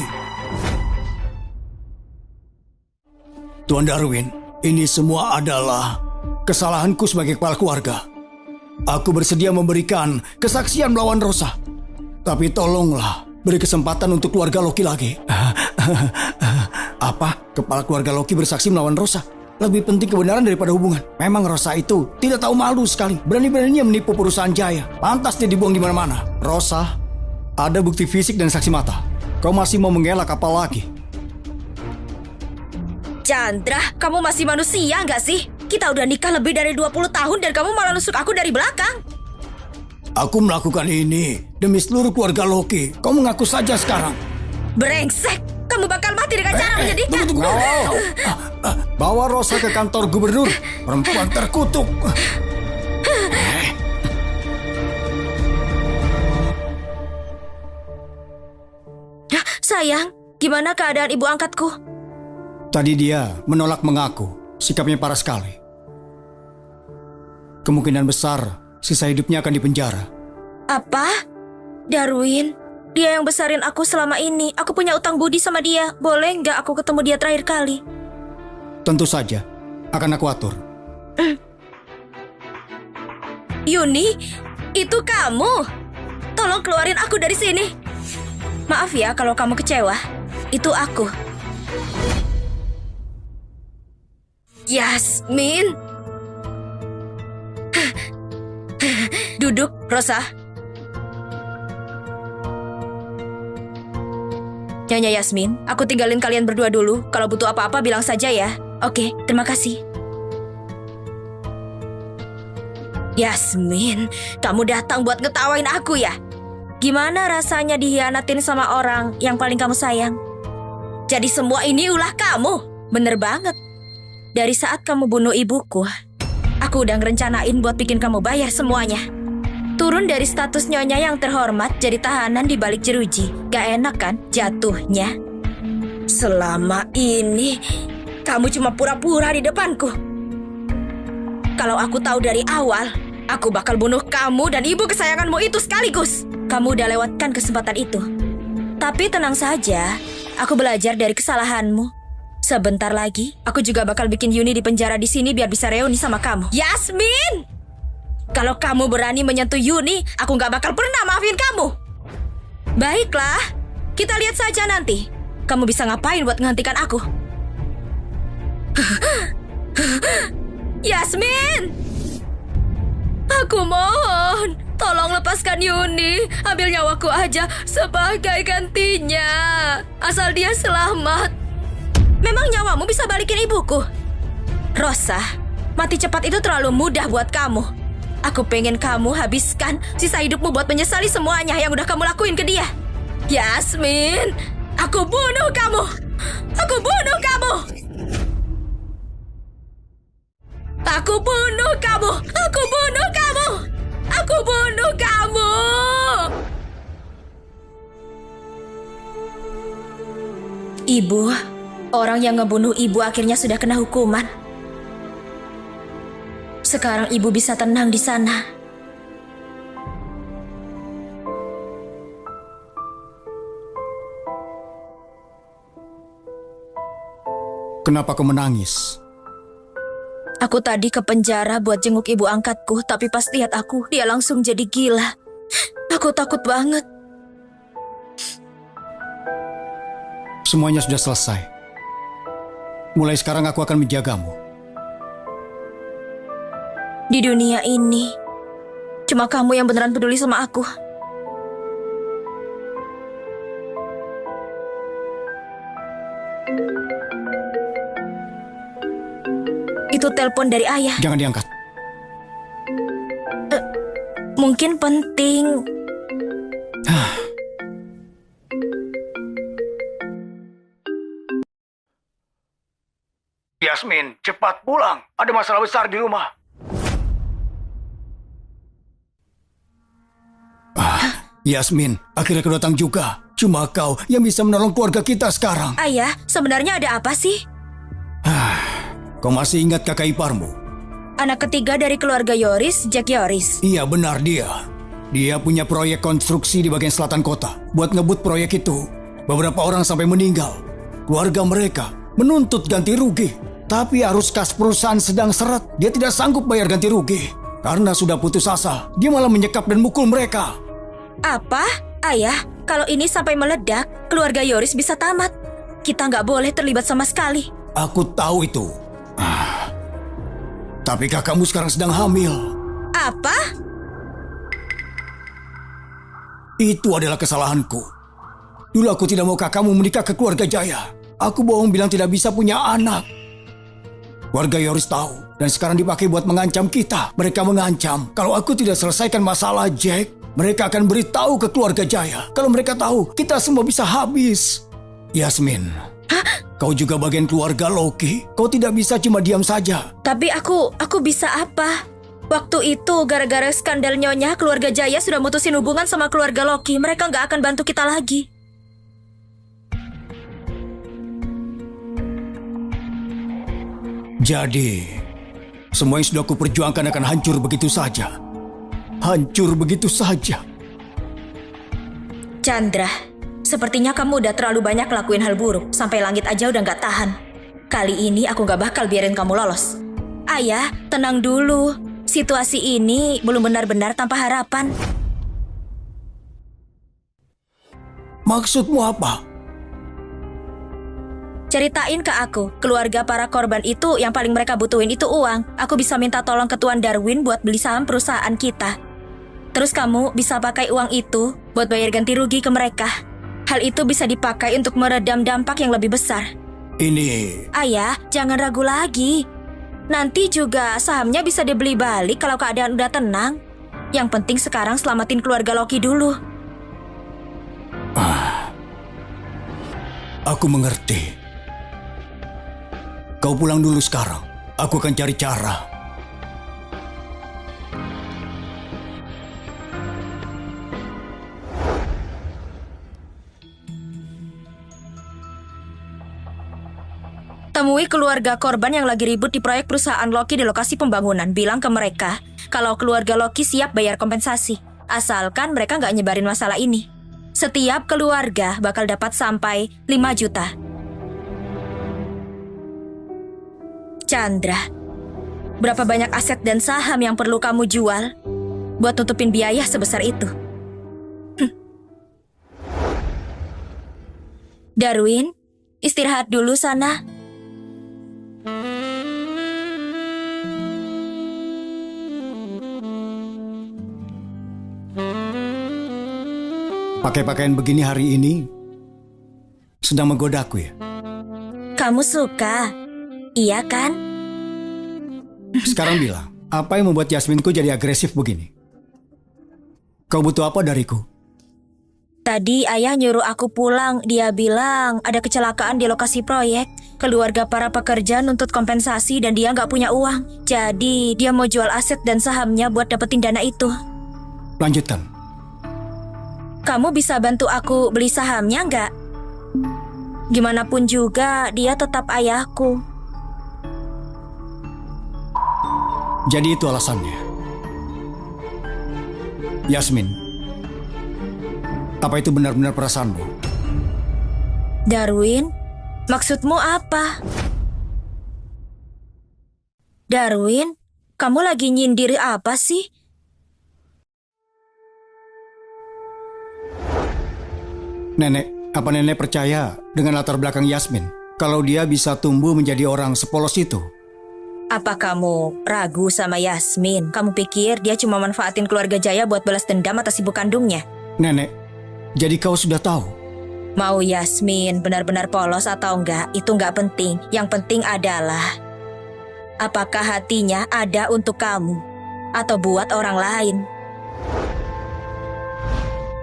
Tuan Darwin, ini semua adalah kesalahanku sebagai kepala keluarga. Aku bersedia memberikan kesaksian melawan Rosa. Tapi tolonglah, beri kesempatan untuk keluarga Loki lagi. Apa? Kepala keluarga Loki bersaksi melawan Rosa? Lebih penting kebenaran daripada hubungan. Memang Rosa itu tidak tahu malu sekali. Berani-beraninya menipu perusahaan Jaya. Pantas dia dibuang di mana-mana. Rosa, ada bukti fisik dan saksi mata. Kau masih mau mengelak apa lagi? Chandra, kamu masih manusia nggak sih? Kita udah nikah lebih dari 20 tahun dan kamu malah nusuk aku dari belakang. Aku melakukan ini demi seluruh keluarga Loki. Kau mengaku saja sekarang. Brengsek! Kamu bakal mati dengan cara menyedihkan. Tunggu. Bawa Rosa ke kantor gubernur. Perempuan terkutuk. Sayang, gimana keadaan ibu angkatku? Tadi dia menolak mengaku. Sikapnya parah sekali. Kemungkinan besar sisa hidupnya akan dipenjara. Apa? Darwin? Dia yang besarin aku selama ini. Aku punya utang budi sama dia. Boleh nggak aku ketemu dia terakhir kali? Tentu saja. Akan aku atur. Yuni, itu kamu? Tolong keluarin aku dari sini. Maaf ya kalau kamu kecewa. Itu aku. Yasmin. Duduk, Rosa. Nyonya Yasmin, aku tinggalin kalian berdua dulu. Kalau butuh apa-apa bilang saja ya. Oke, terima kasih. Yasmin, kamu datang buat ngetawain aku ya? Gimana rasanya dihianatin sama orang yang paling kamu sayang? Jadi semua ini ulah kamu? Bener banget. Dari saat kamu bunuh ibuku, aku udah ngerencanain buat bikin kamu bayar semuanya. Turun dari status nyonya yang terhormat jadi tahanan di balik jeruji. Gak enak kan jatuhnya? Selama ini kamu cuma pura-pura di depanku. Kalau aku tahu dari awal, aku bakal bunuh kamu dan ibu kesayanganmu itu sekaligus. Kamu udah lewatkan kesempatan itu. Tapi tenang saja, aku belajar dari kesalahanmu. Sebentar lagi, aku juga bakal bikin Yuni di penjara di sini biar bisa reuni sama kamu. Yasmin! Kalau kamu berani menyentuh Yuni, aku gak bakal pernah maafin kamu. Baiklah, kita lihat saja nanti. Kamu bisa ngapain buat menghentikan aku? Yasmin! Aku mohon, tolong lepaskan Yuni. Ambil nyawaku aja sebagai gantinya. Asal dia selamat. Memang nyawamu bisa balikin ibuku? Rosa, mati cepat itu terlalu mudah buat kamu. Aku pengen kamu habiskan sisa hidupmu buat menyesali semuanya yang udah kamu lakuin ke dia. Yasmin, aku bunuh kamu. Aku bunuh kamu. Aku bunuh kamu. Aku bunuh kamu. Aku bunuh kamu. Ibu, orang yang ngebunuh ibu akhirnya sudah kena hukuman. Sekarang ibu bisa tenang di sana. Kenapa kau menangis? Aku tadi ke penjara buat jenguk ibu angkatku, tapi pas lihat aku, dia langsung jadi gila. Aku takut banget. Semuanya sudah selesai. Mulai sekarang aku akan menjagamu. Di dunia ini, cuma kamu yang beneran peduli sama aku. Itu telepon dari ayah. Jangan diangkat. Mungkin penting. Yasmin, cepat pulang. Ada masalah besar di rumah. Yasmin, akhirnya kau datang juga. Cuma kau yang bisa menolong keluarga kita sekarang. Ayah, sebenarnya ada apa sih? Kau masih ingat kakak iparmu? Anak ketiga dari keluarga Yoris, Jack Yoris. Iya, benar dia. Dia punya proyek konstruksi di bagian selatan kota. Buat ngebut proyek itu, beberapa orang sampai meninggal. Keluarga mereka menuntut ganti rugi. Tapi arus kas perusahaan sedang seret. Dia tidak sanggup bayar ganti rugi. Karena sudah putus asa, dia malah menyekap dan mukul mereka. Apa? Ayah, kalau ini sampai meledak, keluarga Yoris bisa tamat. Kita nggak boleh terlibat sama sekali. Aku tahu itu. Tapi kakakmu sekarang sedang hamil. Apa? Itu adalah kesalahanku. Dulu aku tidak mau kakakmu menikah ke keluarga Jaya. Aku bohong bilang tidak bisa punya anak. Warga Yoris tahu dan sekarang dipakai buat mengancam kita. Mereka mengancam kalau aku tidak selesaikan masalah Jack, mereka akan beritahu ke keluarga Jaya. Kalau mereka tahu, kita semua bisa habis. Yasmin, kau juga bagian keluarga Loki. Kau tidak bisa cuma diam saja. Tapi aku bisa apa? Waktu itu gara-gara skandal Nyonya, keluarga Jaya sudah mutusin hubungan sama keluarga Loki. Mereka nggak akan bantu kita lagi. Jadi, semua yang sudah aku perjuangkan akan hancur begitu saja. Hancur begitu saja. Chandra, sepertinya kamu udah terlalu banyak lakuin hal buruk. Sampai langit aja udah nggak tahan. Kali ini aku nggak bakal biarin kamu lolos. Ayah, tenang dulu. Situasi ini belum benar-benar tanpa harapan. Maksudmu apa? Ceritain ke aku, keluarga para korban itu yang paling mereka butuhin itu uang. Aku bisa minta tolong ke Tuan Darwin buat beli saham perusahaan kita. Terus kamu bisa pakai uang itu buat bayar ganti rugi ke mereka. Hal itu bisa dipakai untuk meredam dampak yang lebih besar. Ini... Ayah, jangan ragu lagi. Nanti juga sahamnya bisa dibeli balik kalau keadaan udah tenang. Yang penting sekarang selamatin keluarga Loki dulu. Aku mengerti. Kau pulang dulu sekarang. Aku akan cari cara. Temui keluarga korban yang lagi ribut di proyek perusahaan Loki di lokasi pembangunan. Bilang ke mereka kalau keluarga Loki siap bayar kompensasi. Asalkan mereka nggak nyebarin masalah ini. Setiap keluarga bakal dapat sampai 5 juta. Chandra, berapa banyak aset dan saham yang perlu kamu jual buat tutupin biaya sebesar itu? Darwin, istirahat dulu sana. Pakai pakaian begini hari ini sedang menggodaku ya? Kamu suka? Iya kan? Sekarang bilang, apa yang membuat Yasminku jadi agresif begini? Kau butuh apa dariku? Tadi ayah nyuruh aku pulang. Dia bilang ada kecelakaan di lokasi proyek. Keluarga para pekerja nuntut kompensasi dan dia nggak punya uang. Jadi dia mau jual aset dan sahamnya buat dapetin dana itu. Lanjutkan. Kamu bisa bantu aku beli sahamnya nggak? Gimana pun juga, dia tetap ayahku. Jadi itu alasannya. Yasmin, apa itu benar-benar perasaanmu? Darwin, maksudmu apa? Darwin, kamu lagi nyindir apa sih? Nenek, apa nenek percaya dengan latar belakang Yasmin? Kalau dia bisa tumbuh menjadi orang sepolos itu? Apa kamu ragu sama Yasmin? Kamu pikir dia cuma manfaatin keluarga Jaya buat balas dendam atas ibu kandungnya? Nenek, jadi kau sudah tahu? Mau Yasmin benar-benar polos atau enggak, itu enggak penting. Yang penting adalah apakah hatinya ada untuk kamu atau buat orang lain?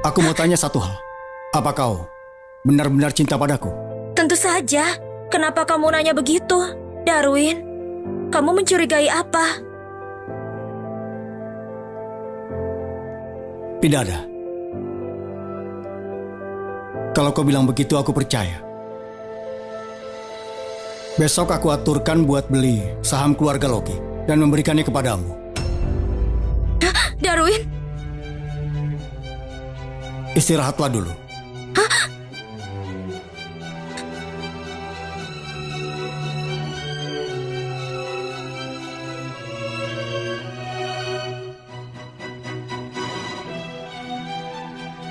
Aku mau tanya satu hal. Apa kau benar-benar cinta padaku? Tentu saja. Kenapa kamu nanya begitu, Darwin? Kamu mencurigai apa? Tidak ada. Kalau kau bilang begitu, aku percaya. Besok aku aturkan buat beli saham keluarga Loki dan memberikannya kepadamu. Darwin? Istirahatlah dulu.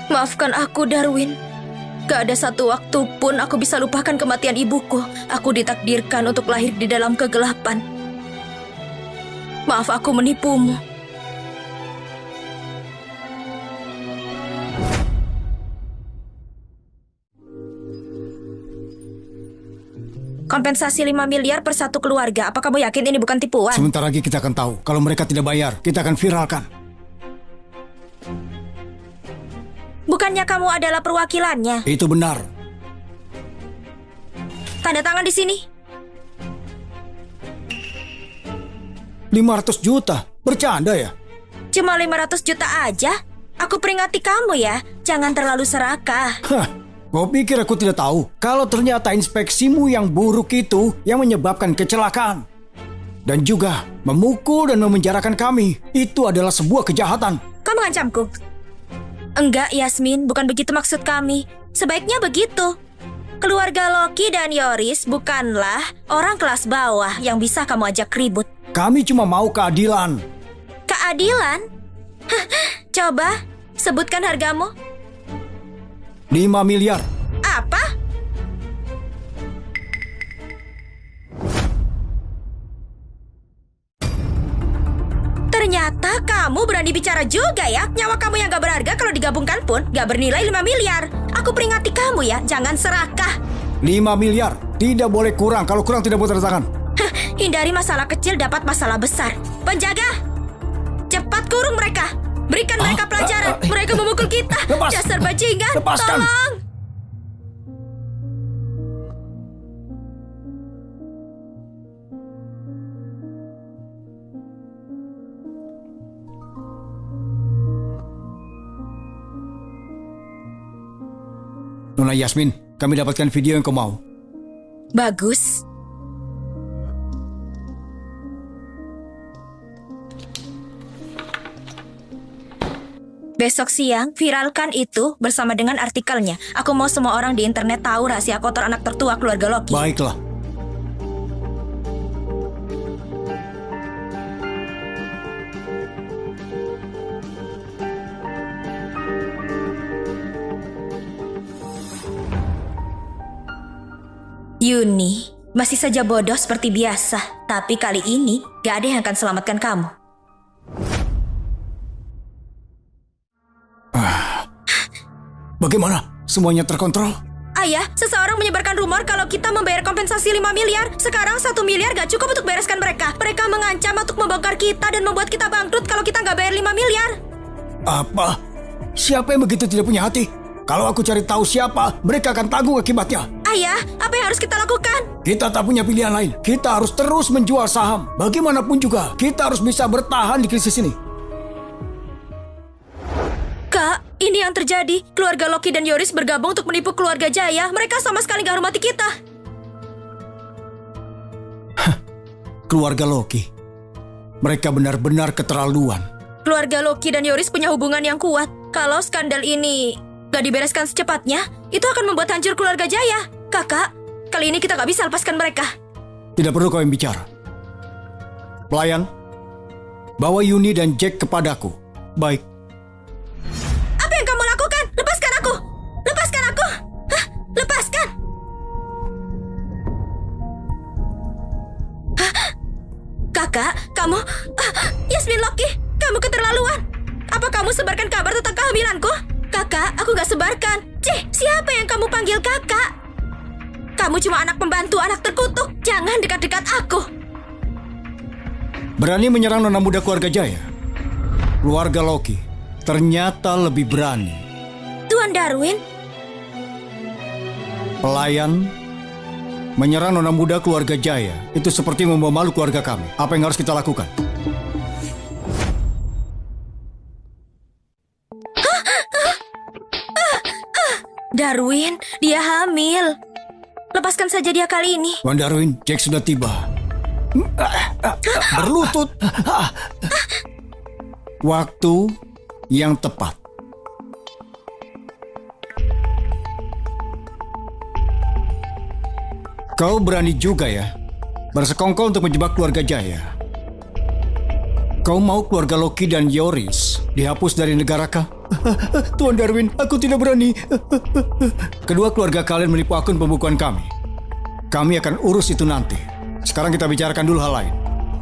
Maafkan aku, Darwin. Gak ada satu waktu pun aku bisa lupakan kematian ibuku. Aku ditakdirkan untuk lahir di dalam kegelapan. Maaf aku menipumu. Kompensasi 5 miliar per satu keluarga. Apa kamu yakin ini bukan tipuan? Sebentar lagi kita akan tahu. Kalau mereka tidak bayar, kita akan viralkan. Bukannya kamu adalah perwakilannya? Itu benar. Tanda tangan di sini. 500 juta? Bercanda ya? Cuma 500 juta aja? Aku peringati kamu ya, jangan terlalu serakah. Hah, kau pikir aku tidak tahu? Kalau ternyata inspeksimu yang buruk itu yang menyebabkan kecelakaan. Dan juga memukul dan memenjarakan kami. Itu adalah sebuah kejahatan. Kamu ngancamku? Enggak, Yasmin, bukan begitu maksud kami. Sebaiknya begitu. Keluarga Loki dan Yoris bukanlah orang kelas bawah yang bisa kamu ajak ribut. Kami cuma mau keadilan. Keadilan? Coba, sebutkan hargamu. 5 miliar. Apa? Ternyata kamu berani bicara juga ya. Nyawa kamu yang gak berharga kalau digabungkan pun gak bernilai 5 miliar. Aku peringati kamu ya, jangan serakah. 5 miliar. Tidak boleh kurang. Kalau kurang tidak boleh tanda tangan. Hindari masalah kecil dapat masalah besar. Penjaga, cepat kurung mereka. Berikan mereka pelajaran. Mereka memukul kita. Lepas. Dasar bajingan. Lepaskan. Tolong. Nona Yasmin, kami dapatkan video yang kau mau. Bagus. Besok siang, viralkan itu bersama dengan artikelnya. Aku mau semua orang di internet tahu rahasia kotor anak tertua keluarga Loki. Baiklah. Yuni, masih saja bodoh seperti biasa. Tapi kali ini, gak ada yang akan selamatkan kamu. Bagaimana? Semuanya terkontrol? Ayah, seseorang menyebarkan rumor kalau kita membayar kompensasi 5 miliar. Sekarang 1 miliar gak cukup untuk bereskan mereka. Mereka mengancam untuk membongkar kita dan membuat kita bangkrut kalau kita gak bayar 5 miliar. Apa? Siapa yang begitu tidak punya hati? Kalau aku cari tahu siapa, mereka akan tanggung akibatnya. Ayah, apa yang harus kita lakukan? Kita tak punya pilihan lain. Kita harus terus menjual saham. Bagaimanapun juga, kita harus bisa bertahan di krisis ini. Kak, Ini yang terjadi. Keluarga Loki dan Yoris bergabung untuk menipu keluarga Jaya. Mereka sama sekali gak hormati kita. Keluarga Loki. Mereka benar-benar keterlaluan. Keluarga Loki dan Yoris punya hubungan yang kuat. Kalau skandal ini gak dibereskan secepatnya, itu akan membuat hancur keluarga Jaya. Kakak, kali ini kita gak bisa lepaskan mereka. Tidak perlu kau yang bicara. Pelayan, bawa Yuni dan Jack kepadaku. Baik. Apa yang kamu lakukan? Lepaskan aku! Lepaskan aku! Hah? Lepaskan! Hah? Kakak, kamu... Yasmin Loki, kamu keterlaluan. Apa kamu sebarkan kabar tentang kehamilanku? Kakak, aku gak sebarkan. Siapa yang kamu panggil kakak? Kamu cuma anak pembantu, anak terkutuk. Jangan dekat-dekat aku. Berani menyerang nona muda keluarga Jaya? Keluarga Loki ternyata lebih berani. Tuan Darwin? Pelayan menyerang nona muda keluarga Jaya itu seperti membawa malu keluarga kami. Apa yang harus kita lakukan? Darwin, dia hamil. Lepaskan saja dia kali ini. Tuan Darwin, Jack sudah tiba. Berlutut. Waktu yang tepat. Kau berani juga ya bersekongkol untuk menjebak keluarga Jaya. Kau mau keluarga Loki dan Yoris dihapus dari negara kah? Tuan Darwin, aku tidak berani. Kedua keluarga kalian menipu akun pembukuan kami. Kami akan urus itu nanti. Sekarang kita bicarakan dulu hal lain.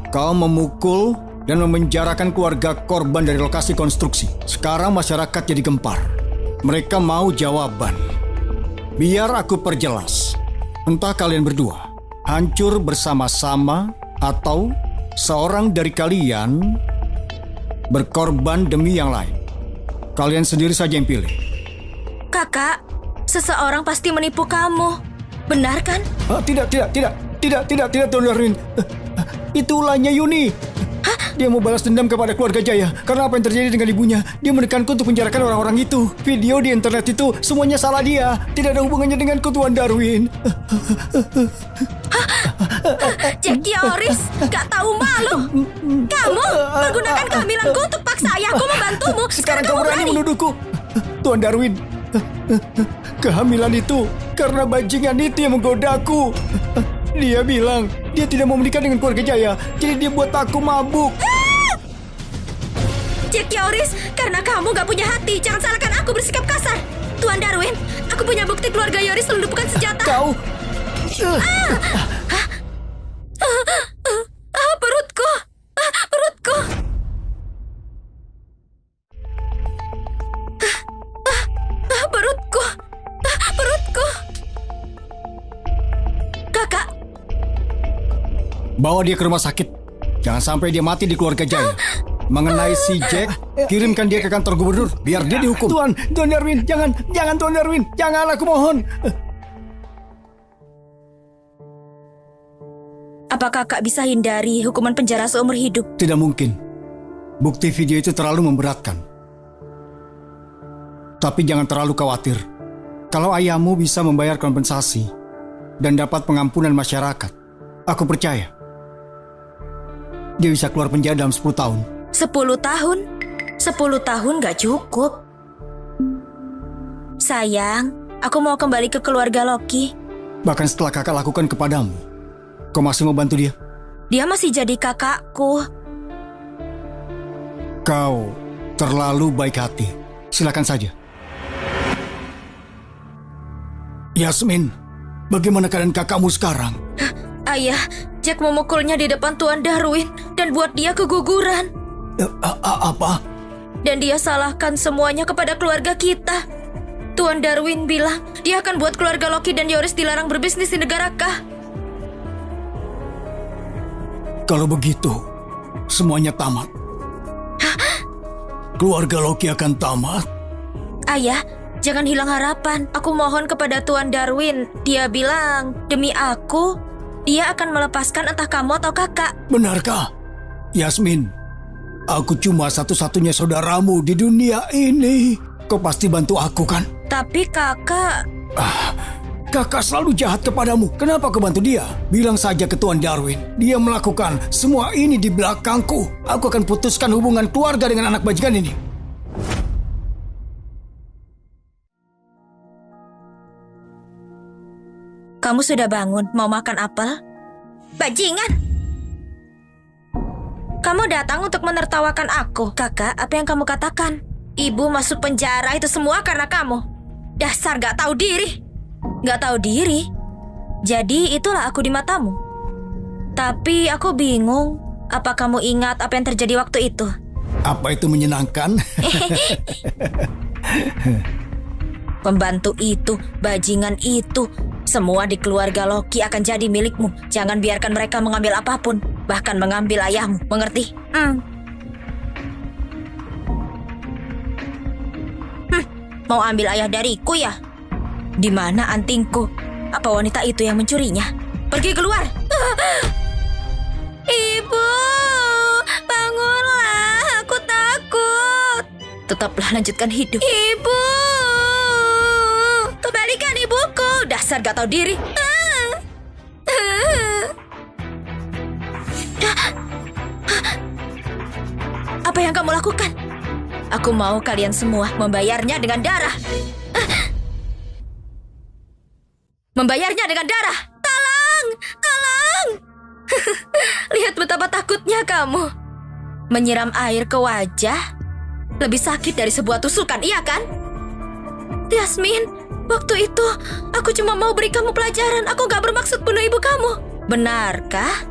Kau memukul dan memenjarakan keluarga korban dari lokasi konstruksi. Sekarang masyarakat jadi gempar. Mereka mau jawaban. Biar aku perjelas. Entah kalian berdua hancur bersama-sama atau seorang dari kalian berkorban demi yang lain. Kalian sendiri saja yang pilih. Kakak, seseorang pasti menipu kamu. Benar kan? Tidak, Tuan Darwin. Itu ulahnya Yuni. Dia mau balas dendam kepada keluarga Jaya karena apa yang terjadi dengan ibunya. Dia menekanku untuk penjarakan orang-orang itu. Video di internet itu semuanya salah dia. Tidak ada hubungannya denganku, Tuan Darwin. Jackie Yoris, gak tahu malu. Kamu menggunakan kehamilanku untuk paksa ayahku membantumu. Sekarang kamu berani menuduhku. Tuan Darwin, kehamilan itu karena bajingan itu yang menggodaku. Dia bilang dia tidak mau menikah dengan keluarga Jaya, jadi dia buat aku mabuk. Jackie Yoris, karena kamu gak punya hati, jangan salahkan aku bersikap kasar. Tuan Darwin, aku punya bukti keluarga Yoris melumpuhkan senjata. Kau... Perutku. Perutku. Perutku. Perutku. Kakak. Bawa dia ke rumah sakit. Jangan sampai dia mati di keluarga Jaya. Mengenai si Jack, kirimkan dia ke kantor gubernur biar dia dihukum. Tuan Darwin, jangan Tuan Darwin, jangan, aku mohon. Apa kakak bisa hindari hukuman penjara seumur hidup? Tidak mungkin. Bukti video itu terlalu memberatkan. Tapi jangan terlalu khawatir. Kalau ayahmu bisa membayar kompensasi dan dapat pengampunan masyarakat, aku percaya dia bisa keluar penjara dalam 10 tahun. 10 tahun? 10 tahun gak cukup. Sayang, aku mau kembali ke keluarga Loki. Bahkan setelah kakak lakukan kepadamu, kau masih mau bantu dia? Dia masih jadi kakakku. Kau terlalu baik hati. Silakan saja. Yasmin, bagaimana keadaan kakakmu sekarang? Ayah, Jack memukulnya di depan Tuan Darwin dan buat dia keguguran. Apa? Dan dia salahkan semuanya kepada keluarga kita. Tuan Darwin bilang dia akan buat keluarga Loki dan Yoris dilarang berbisnis di negara kah? Kalau begitu, semuanya tamat. Keluarga Loki akan tamat. Ayah, jangan hilang harapan. Aku mohon kepada Tuan Darwin. Dia bilang, demi aku, dia akan melepaskan entah kamu atau kakak. Benarkah? Yasmin, aku cuma satu-satunya saudaramu di dunia ini. Kau pasti bantu aku kan? Tapi kakak... Kakak selalu jahat kepadamu. Kenapa kau bantu dia? Bilang saja ke Tuan Darwin. Dia melakukan semua ini di belakangku. Aku akan putuskan hubungan keluarga dengan anak bajingan ini. Kamu sudah bangun, mau makan apel? Bajingan! Kamu datang untuk menertawakan aku. Kakak, apa yang kamu katakan? Ibu masuk penjara itu semua karena kamu. Dasar gak tahu diri. Gak tahu diri? Jadi itulah aku di matamu. Tapi aku bingung. Apa kamu ingat apa yang terjadi waktu itu? Apa itu menyenangkan? Pembantu itu, bajingan itu, semua di keluarga Loki akan jadi milikmu. Jangan biarkan mereka mengambil apapun, bahkan mengambil ayahmu, mengerti? Mau ambil ayah dariku ya? Di mana antingku? Apa wanita itu yang mencurinya? Pergi keluar! Ibu, bangunlah, aku takut. Tetaplah lanjutkan hidup. Ibu, kembalikan ibuku. Dasar gak tahu diri. Apa yang kamu lakukan? Aku mau kalian semua membayarnya dengan darah. Membayarnya dengan darah. Tolong! Tolong! Lihat betapa takutnya kamu. Menyiram air ke wajah lebih sakit dari sebuah tusukan, iya kan? Yasmin, waktu itu aku cuma mau beri kamu pelajaran. Aku gak bermaksud bunuh ibu kamu. Benarkah?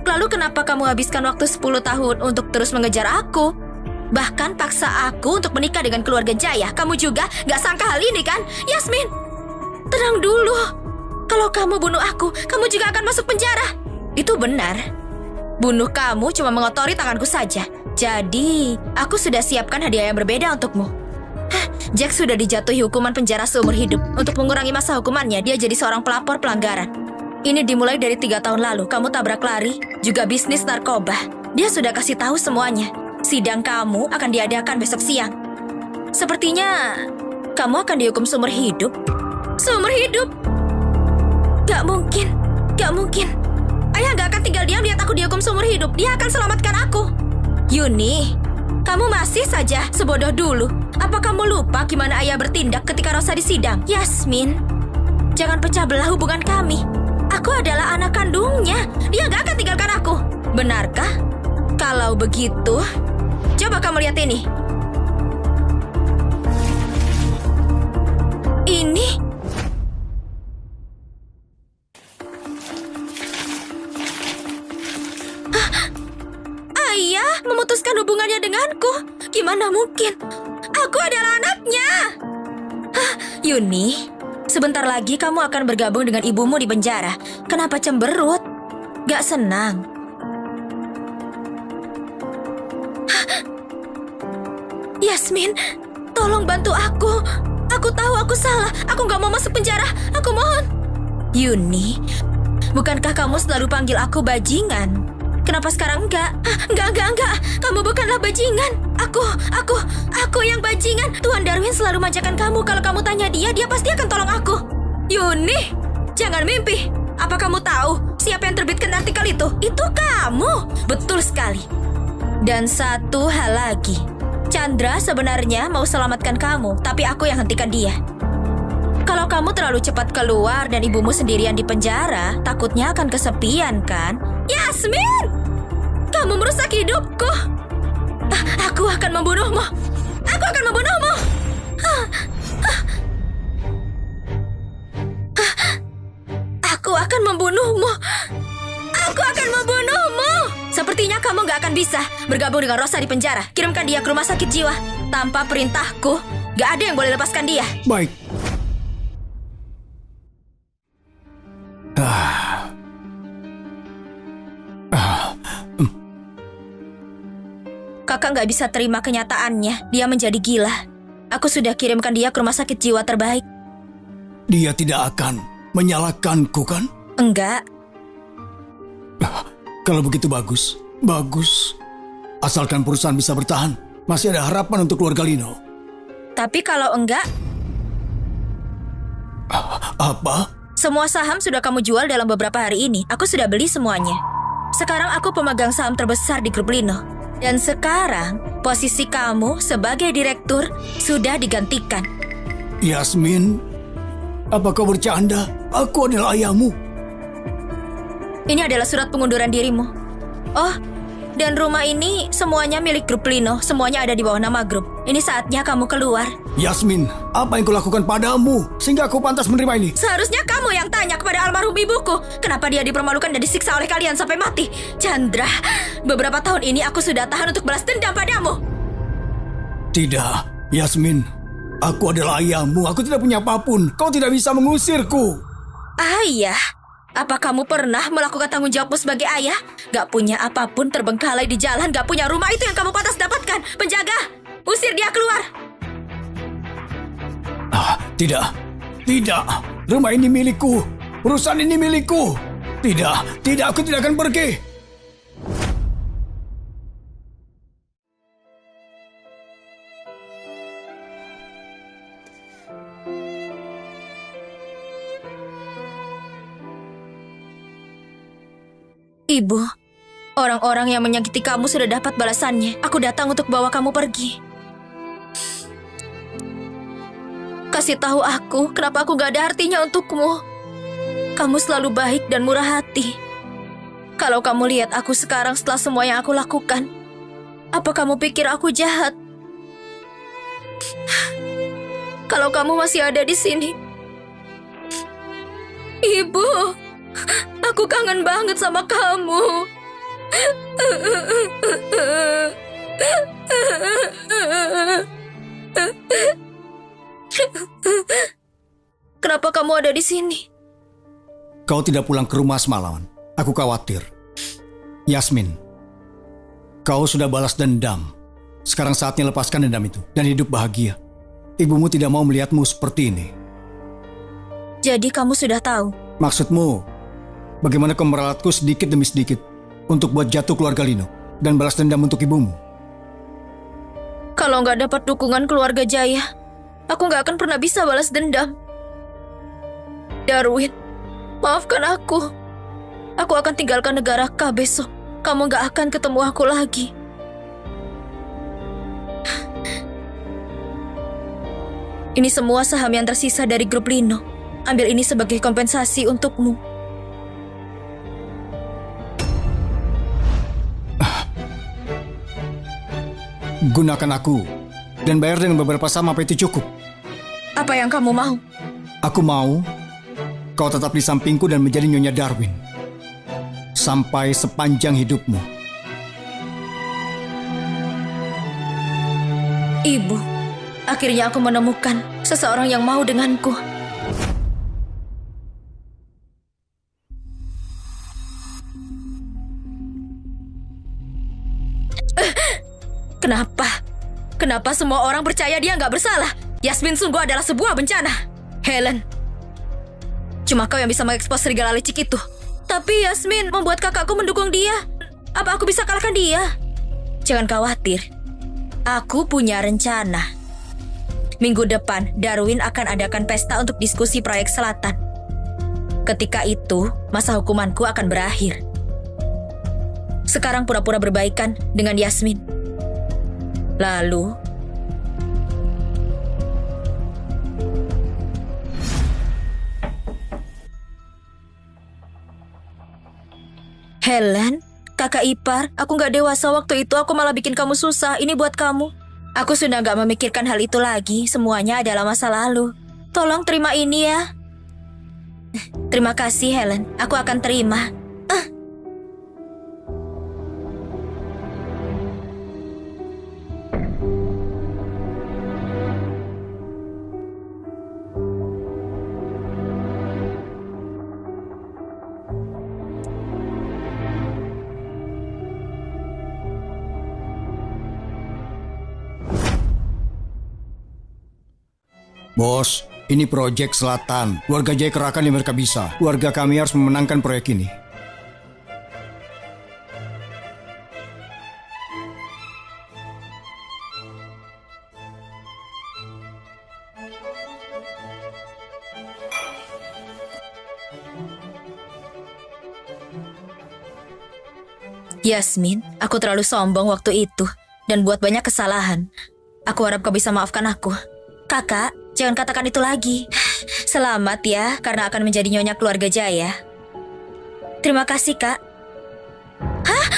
Lalu kenapa kamu habiskan waktu 10 tahun untuk terus mengejar aku? Bahkan paksa aku untuk menikah dengan keluarga Jaya. Kamu juga gak sangka hal ini kan? Yasmin, tenang dulu. Kalau kamu bunuh aku, kamu juga akan masuk penjara. Itu benar. Bunuh kamu cuma mengotori tanganku saja. Jadi, aku sudah siapkan hadiah yang berbeda untukmu. Jack sudah dijatuhi hukuman penjara seumur hidup. Untuk mengurangi masa hukumannya, dia jadi seorang pelapor pelanggaran. Ini dimulai dari 3 tahun lalu. Kamu tabrak lari, juga bisnis narkoba. Dia sudah kasih tahu semuanya. Sidang kamu akan diadakan besok siang. Sepertinya kamu akan dihukum seumur hidup. Seumur hidup? Gak mungkin, gak mungkin. Ayah gak akan tinggal diam lihat aku dihukum seumur hidup. Dia akan selamatkan aku. Yuni, kamu masih saja sebodoh dulu. Apa kamu lupa gimana ayah bertindak ketika Rosa disidang? Yasmin, jangan pecah belah hubungan kami. Aku adalah anak kandungnya. Dia gak akan tinggalkan aku. Benarkah? Kalau begitu, coba kamu lihat ini. Ini Ayah memutuskan hubungannya denganku. Gimana mungkin? Aku adalah anaknya. Yuni, sebentar lagi kamu akan bergabung dengan ibumu di penjara. Kenapa cemberut? Gak senang? Yasmin, tolong bantu aku. Aku tahu aku salah. Aku gak mau masuk penjara. Aku mohon. Yuni, bukankah kamu selalu panggil aku bajingan? Kenapa sekarang enggak? Enggak. Kamu bukanlah bajingan. Aku yang bajingan. Tuan Darwin selalu manjakan kamu. Kalau kamu tanya dia pasti akan tolong aku. Yuni, jangan mimpi. Apa kamu tahu siapa yang terbitkan artikel itu? Itu kamu. Betul sekali. Dan satu hal lagi. Chandra sebenarnya mau selamatkan kamu, tapi aku yang hentikan dia. Kalau kamu terlalu cepat keluar dan ibumu sendirian di penjara, takutnya akan kesepian kan? Yasmin! Kamu merusak hidupku. Aku akan membunuhmu. Aku akan membunuhmu. Aku akan membunuhmu. Aku akan membunuhmu. Sepertinya kamu gak akan bisa bergabung dengan Rosa di penjara. Kirimkan dia ke rumah sakit jiwa. Tanpa perintahku, gak ada yang boleh lepaskan dia. Baik. Kakak gak bisa terima kenyataannya. Dia menjadi gila. Aku sudah kirimkan dia ke rumah sakit jiwa terbaik. Dia tidak akan menyalahkanku kan? Enggak. Kalau begitu bagus. Bagus. Asalkan perusahaan bisa bertahan, masih ada harapan untuk keluarga Lino. Tapi kalau enggak, Apa? semua saham sudah kamu jual dalam beberapa hari ini. Aku sudah beli semuanya. Sekarang aku pemegang saham terbesar di grup Lino. Dan sekarang, posisi kamu sebagai direktur sudah digantikan. Yasmin, apa kau bercanda? Aku adalah ayahmu. Ini adalah surat pengunduran dirimu. Oh, dan rumah ini semuanya milik grup Lino. Semuanya ada di bawah nama grup. Ini saatnya kamu keluar. Yasmin, apa yang kulakukan padamu sehingga aku pantas menerima ini? Seharusnya kamu yang tanya kepada almarhum ibuku. Kenapa dia dipermalukan dan disiksa oleh kalian sampai mati? Chandra, beberapa tahun ini aku sudah tahan untuk balas dendam padamu. Tidak, Yasmin. Aku adalah ayahmu. Aku tidak punya apapun. Kau tidak bisa mengusirku. Ayah? Apa kamu pernah melakukan tanggung jawabmu sebagai ayah? Gak punya apapun, terbengkalai di jalan, gak punya rumah, itu yang kamu pantas dapatkan. Penjaga, usir dia keluar. Tidak. Tidak. Rumah ini milikku. Perusahaan ini milikku. Tidak. Tidak, aku tidak akan pergi. Ibu, orang-orang yang menyakiti kamu sudah dapat balasannya. Aku datang untuk bawa kamu pergi. Kasih tahu aku, kenapa aku gak ada artinya untukmu. Kamu selalu baik dan murah hati. Kalau kamu lihat aku sekarang setelah semua yang aku lakukan, apa kamu pikir aku jahat? Kalau kamu masih ada di sini. Ibu, aku kangen banget sama kamu. Kenapa kamu ada di sini? Kau tidak pulang ke rumah semalaman. Aku khawatir. Yasmin, kau sudah balas dendam. Sekarang saatnya lepaskan dendam itu dan hidup bahagia. Ibumu tidak mau melihatmu seperti ini. Jadi kamu sudah tahu? Maksudmu, bagaimana kau meralatku sedikit demi sedikit untuk buat jatuh keluarga Lino dan balas dendam untuk ibumu? Kalau nggak dapat dukungan keluarga Jaya, aku nggak akan pernah bisa balas dendam. Darwin, maafkan aku. Aku akan tinggalkan negara K besok. Kamu nggak akan ketemu aku lagi. Ini semua saham yang tersisa dari grup Lino. Ambil ini sebagai kompensasi untukmu. Gunakan aku dan bayar dengan beberapa saham apa itu cukup. Apa yang kamu mau? Aku mau kau tetap di sampingku dan menjadi Nyonya Darwin sampai sepanjang hidupmu. Ibu, akhirnya aku menemukan seseorang yang mau denganku. Kenapa? Kenapa semua orang percaya dia nggak bersalah? Yasmin sungguh adalah sebuah bencana. Helen, cuma kau yang bisa mengekspos serigala licik itu. Tapi Yasmin membuat kakakku mendukung dia. Apa aku bisa kalahkan dia? Jangan khawatir. Aku punya rencana. Minggu depan, Darwin akan adakan pesta untuk diskusi proyek selatan. Ketika itu, masa hukumanku akan berakhir. Sekarang pura-pura berbaikan dengan Yasmin. Lalu, Helen, kakak ipar, aku gak dewasa waktu itu, aku malah bikin kamu susah. Ini buat kamu. Aku sudah gak memikirkan hal itu lagi, semuanya adalah masa lalu. Tolong terima ini ya. Terima kasih Helen, aku akan terima. Bos, ini proyek selatan. Warga Jaya kerahkan yang mereka bisa. Warga kami harus memenangkan proyek ini. Yasmin, aku terlalu sombong waktu itu dan buat banyak kesalahan. Aku harap kau bisa maafkan aku. Kakak, jangan katakan itu lagi. Selamat ya, karena akan menjadi nyonya keluarga Jaya. Terima kasih, Kak. Hah?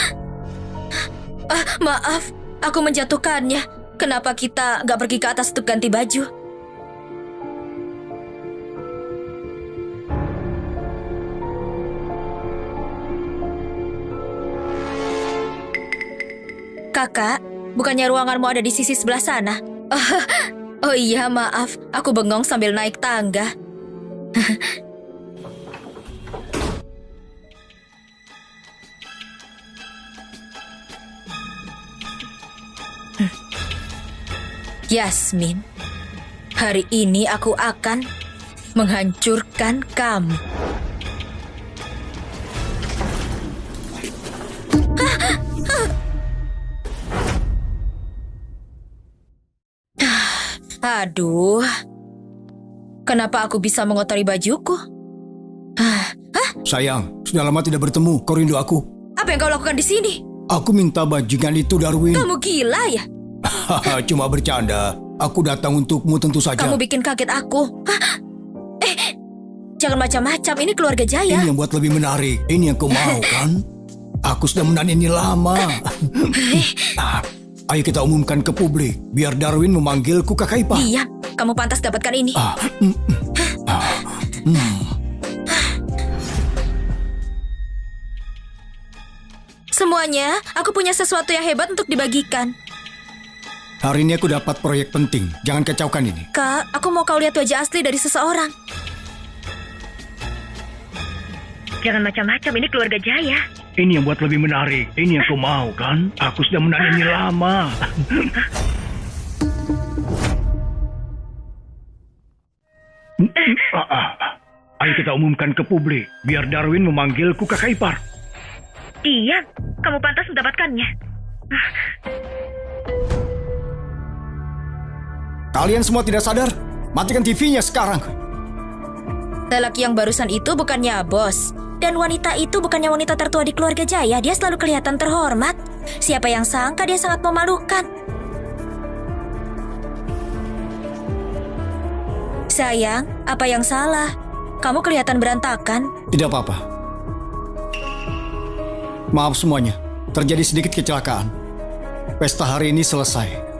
Maaf, aku menjatuhkannya. Kenapa kita nggak pergi ke atas untuk ganti baju? Kakak, bukannya ruanganmu ada di sisi sebelah sana? Oh iya, maaf. Aku bengong sambil naik tangga. Yasmin, hari ini aku akan menghancurkan kamu. Aduh, kenapa aku bisa mengotori bajuku? Sayang, sudah lama tidak bertemu. Kau rindu aku? Apa yang kau lakukan di sini? Aku minta bajingan itu, Darwin. Kamu gila ya? Cuma bercanda. Aku datang untukmu tentu saja. Kamu bikin kaget aku. Jangan macam-macam. Ini keluarga Jaya. Ini yang buat lebih menarik. Ini yang kau mau kan? Aku sudah menahan ini lama. Ayo kita umumkan ke publik. Biar Darwin memanggilku Kakak Ipar. Diam. Kamu pantas dapatkan ini. Semuanya, aku punya sesuatu yang hebat untuk dibagikan. Hari ini aku dapat proyek penting. Jangan kacaukan ini. Kak, aku mau kau lihat wajah asli dari seseorang. Jangan macam-macam, ini keluarga Jaya. Ini yang buat lebih menarik. Ini yang kau mau kan? Aku sudah menahan ini lama. Ayo kita umumkan ke publik. Biar Darwin memanggilku Kakak Ipar. Diam, kamu pantas mendapatkannya. Kalian semua tidak sadar? Matikan TV-nya sekarang. Lelaki yang barusan itu bukannya bos. Dan wanita itu bukannya wanita tertua di keluarga Jaya. Dia selalu kelihatan terhormat. Siapa yang sangka dia sangat memalukan. Sayang, apa yang salah? Kamu kelihatan berantakan. Tidak apa-apa. Maaf semuanya. Terjadi sedikit kecelakaan. Pesta hari ini selesai.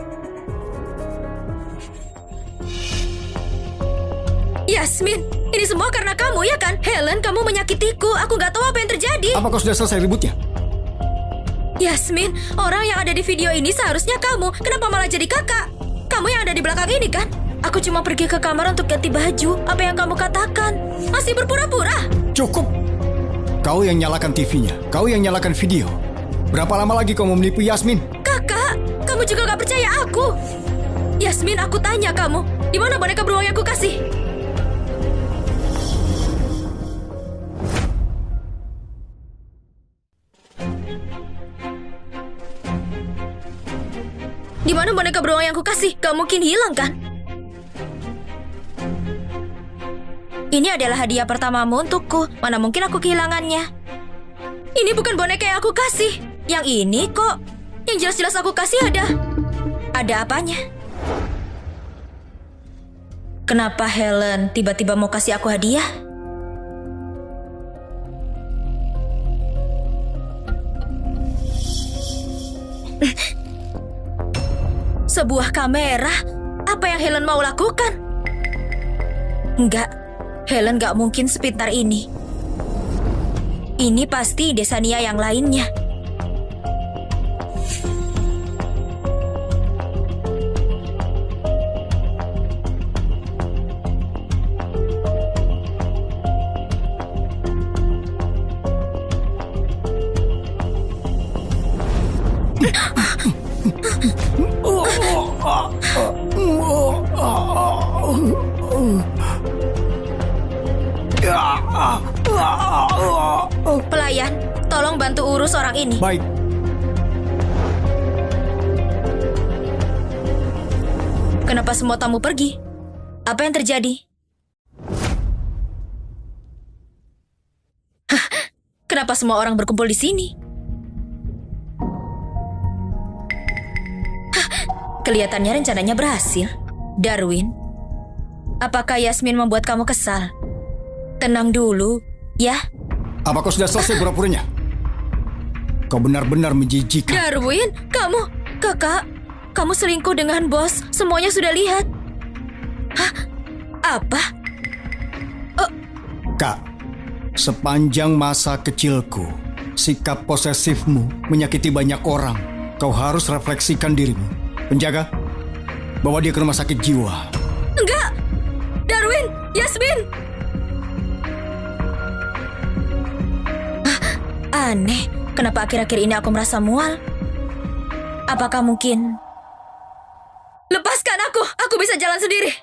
Yasmin, ini semua karena kamu ya kan? Helen, kamu menyakitiku. Aku nggak tahu apa yang terjadi. Apa kau sudah selesai ributnya? Yasmin, orang yang ada di video ini seharusnya kamu. Kenapa malah jadi kakak? Kamu yang ada di belakang ini kan? Aku cuma pergi ke kamar untuk ganti baju. Apa yang kamu katakan? Masih berpura-pura? Cukup. Kau yang nyalakan TV-nya. Kau yang nyalakan video. Berapa lama lagi kau mau menipu Yasmin? Kakak, kamu juga gak percaya aku. Yasmin, aku tanya kamu. Di mana boneka beruang yang aku kasih? Di mana boneka beruang yang aku kasih? Gak mungkin hilang kan? Ini adalah hadiah pertamamu untukku. Mana mungkin aku kehilangannya? Ini bukan boneka yang aku kasih. Yang ini kok. Yang jelas-jelas aku kasih ada. Ada apanya? Kenapa Helen tiba-tiba mau kasih aku hadiah? Sebuah kamera? Apa yang Helen mau lakukan? Enggak, Helen gak mungkin sepintar ini. Ini pasti Desania yang lainnya. Pelayan, tolong bantu urus orang ini. Baik. Kenapa semua tamu pergi? Apa yang terjadi? Hah, kenapa semua orang berkumpul di sini? Kelihatannya rencananya berhasil. Darwin, apakah Yasmin membuat kamu kesal? Tenang dulu, ya. Apa kau sudah selesai pura-puranya? Kau benar-benar menjijikan. Darwin, kakak, kamu selingkuh dengan bos. Semuanya sudah lihat. Hah? Apa? Kak, sepanjang masa kecilku, sikap posesifmu menyakiti banyak orang. Kau harus refleksikan dirimu. Penjaga, bawa dia ke rumah sakit jiwa. Enggak! Darwin, Yasmin! Aneh, kenapa akhir-akhir ini aku merasa mual? Apakah mungkin... Lepaskan aku bisa jalan sendiri.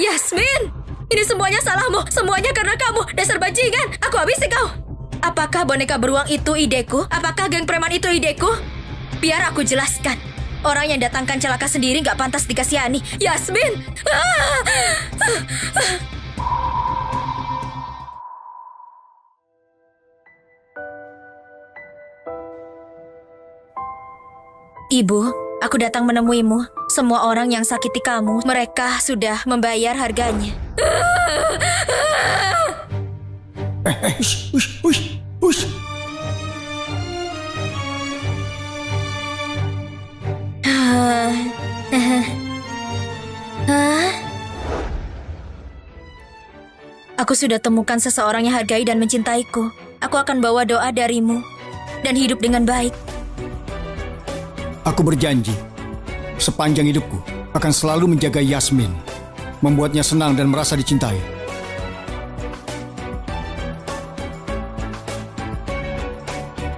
Yasmin, ini semuanya salahmu, semuanya karena kamu, dasar bajingan, aku habisi kau. Apakah boneka beruang itu ideku? Apakah geng preman itu ideku? Biar aku jelaskan. Orang yang datangkan celaka sendiri gak pantas dikasihani. Yasmin! Ibu, aku datang menemuimu. Semua orang yang sakiti kamu, mereka sudah membayar harganya. Hush. Aku sudah temukan seseorang yang hargai dan mencintaiku. Aku akan bawa doa darimu dan hidup dengan baik. Aku berjanji, sepanjang hidupku akan selalu menjaga Yasmin, membuatnya senang dan merasa dicintai.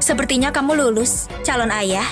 Sepertinya kamu lulus, calon ayah.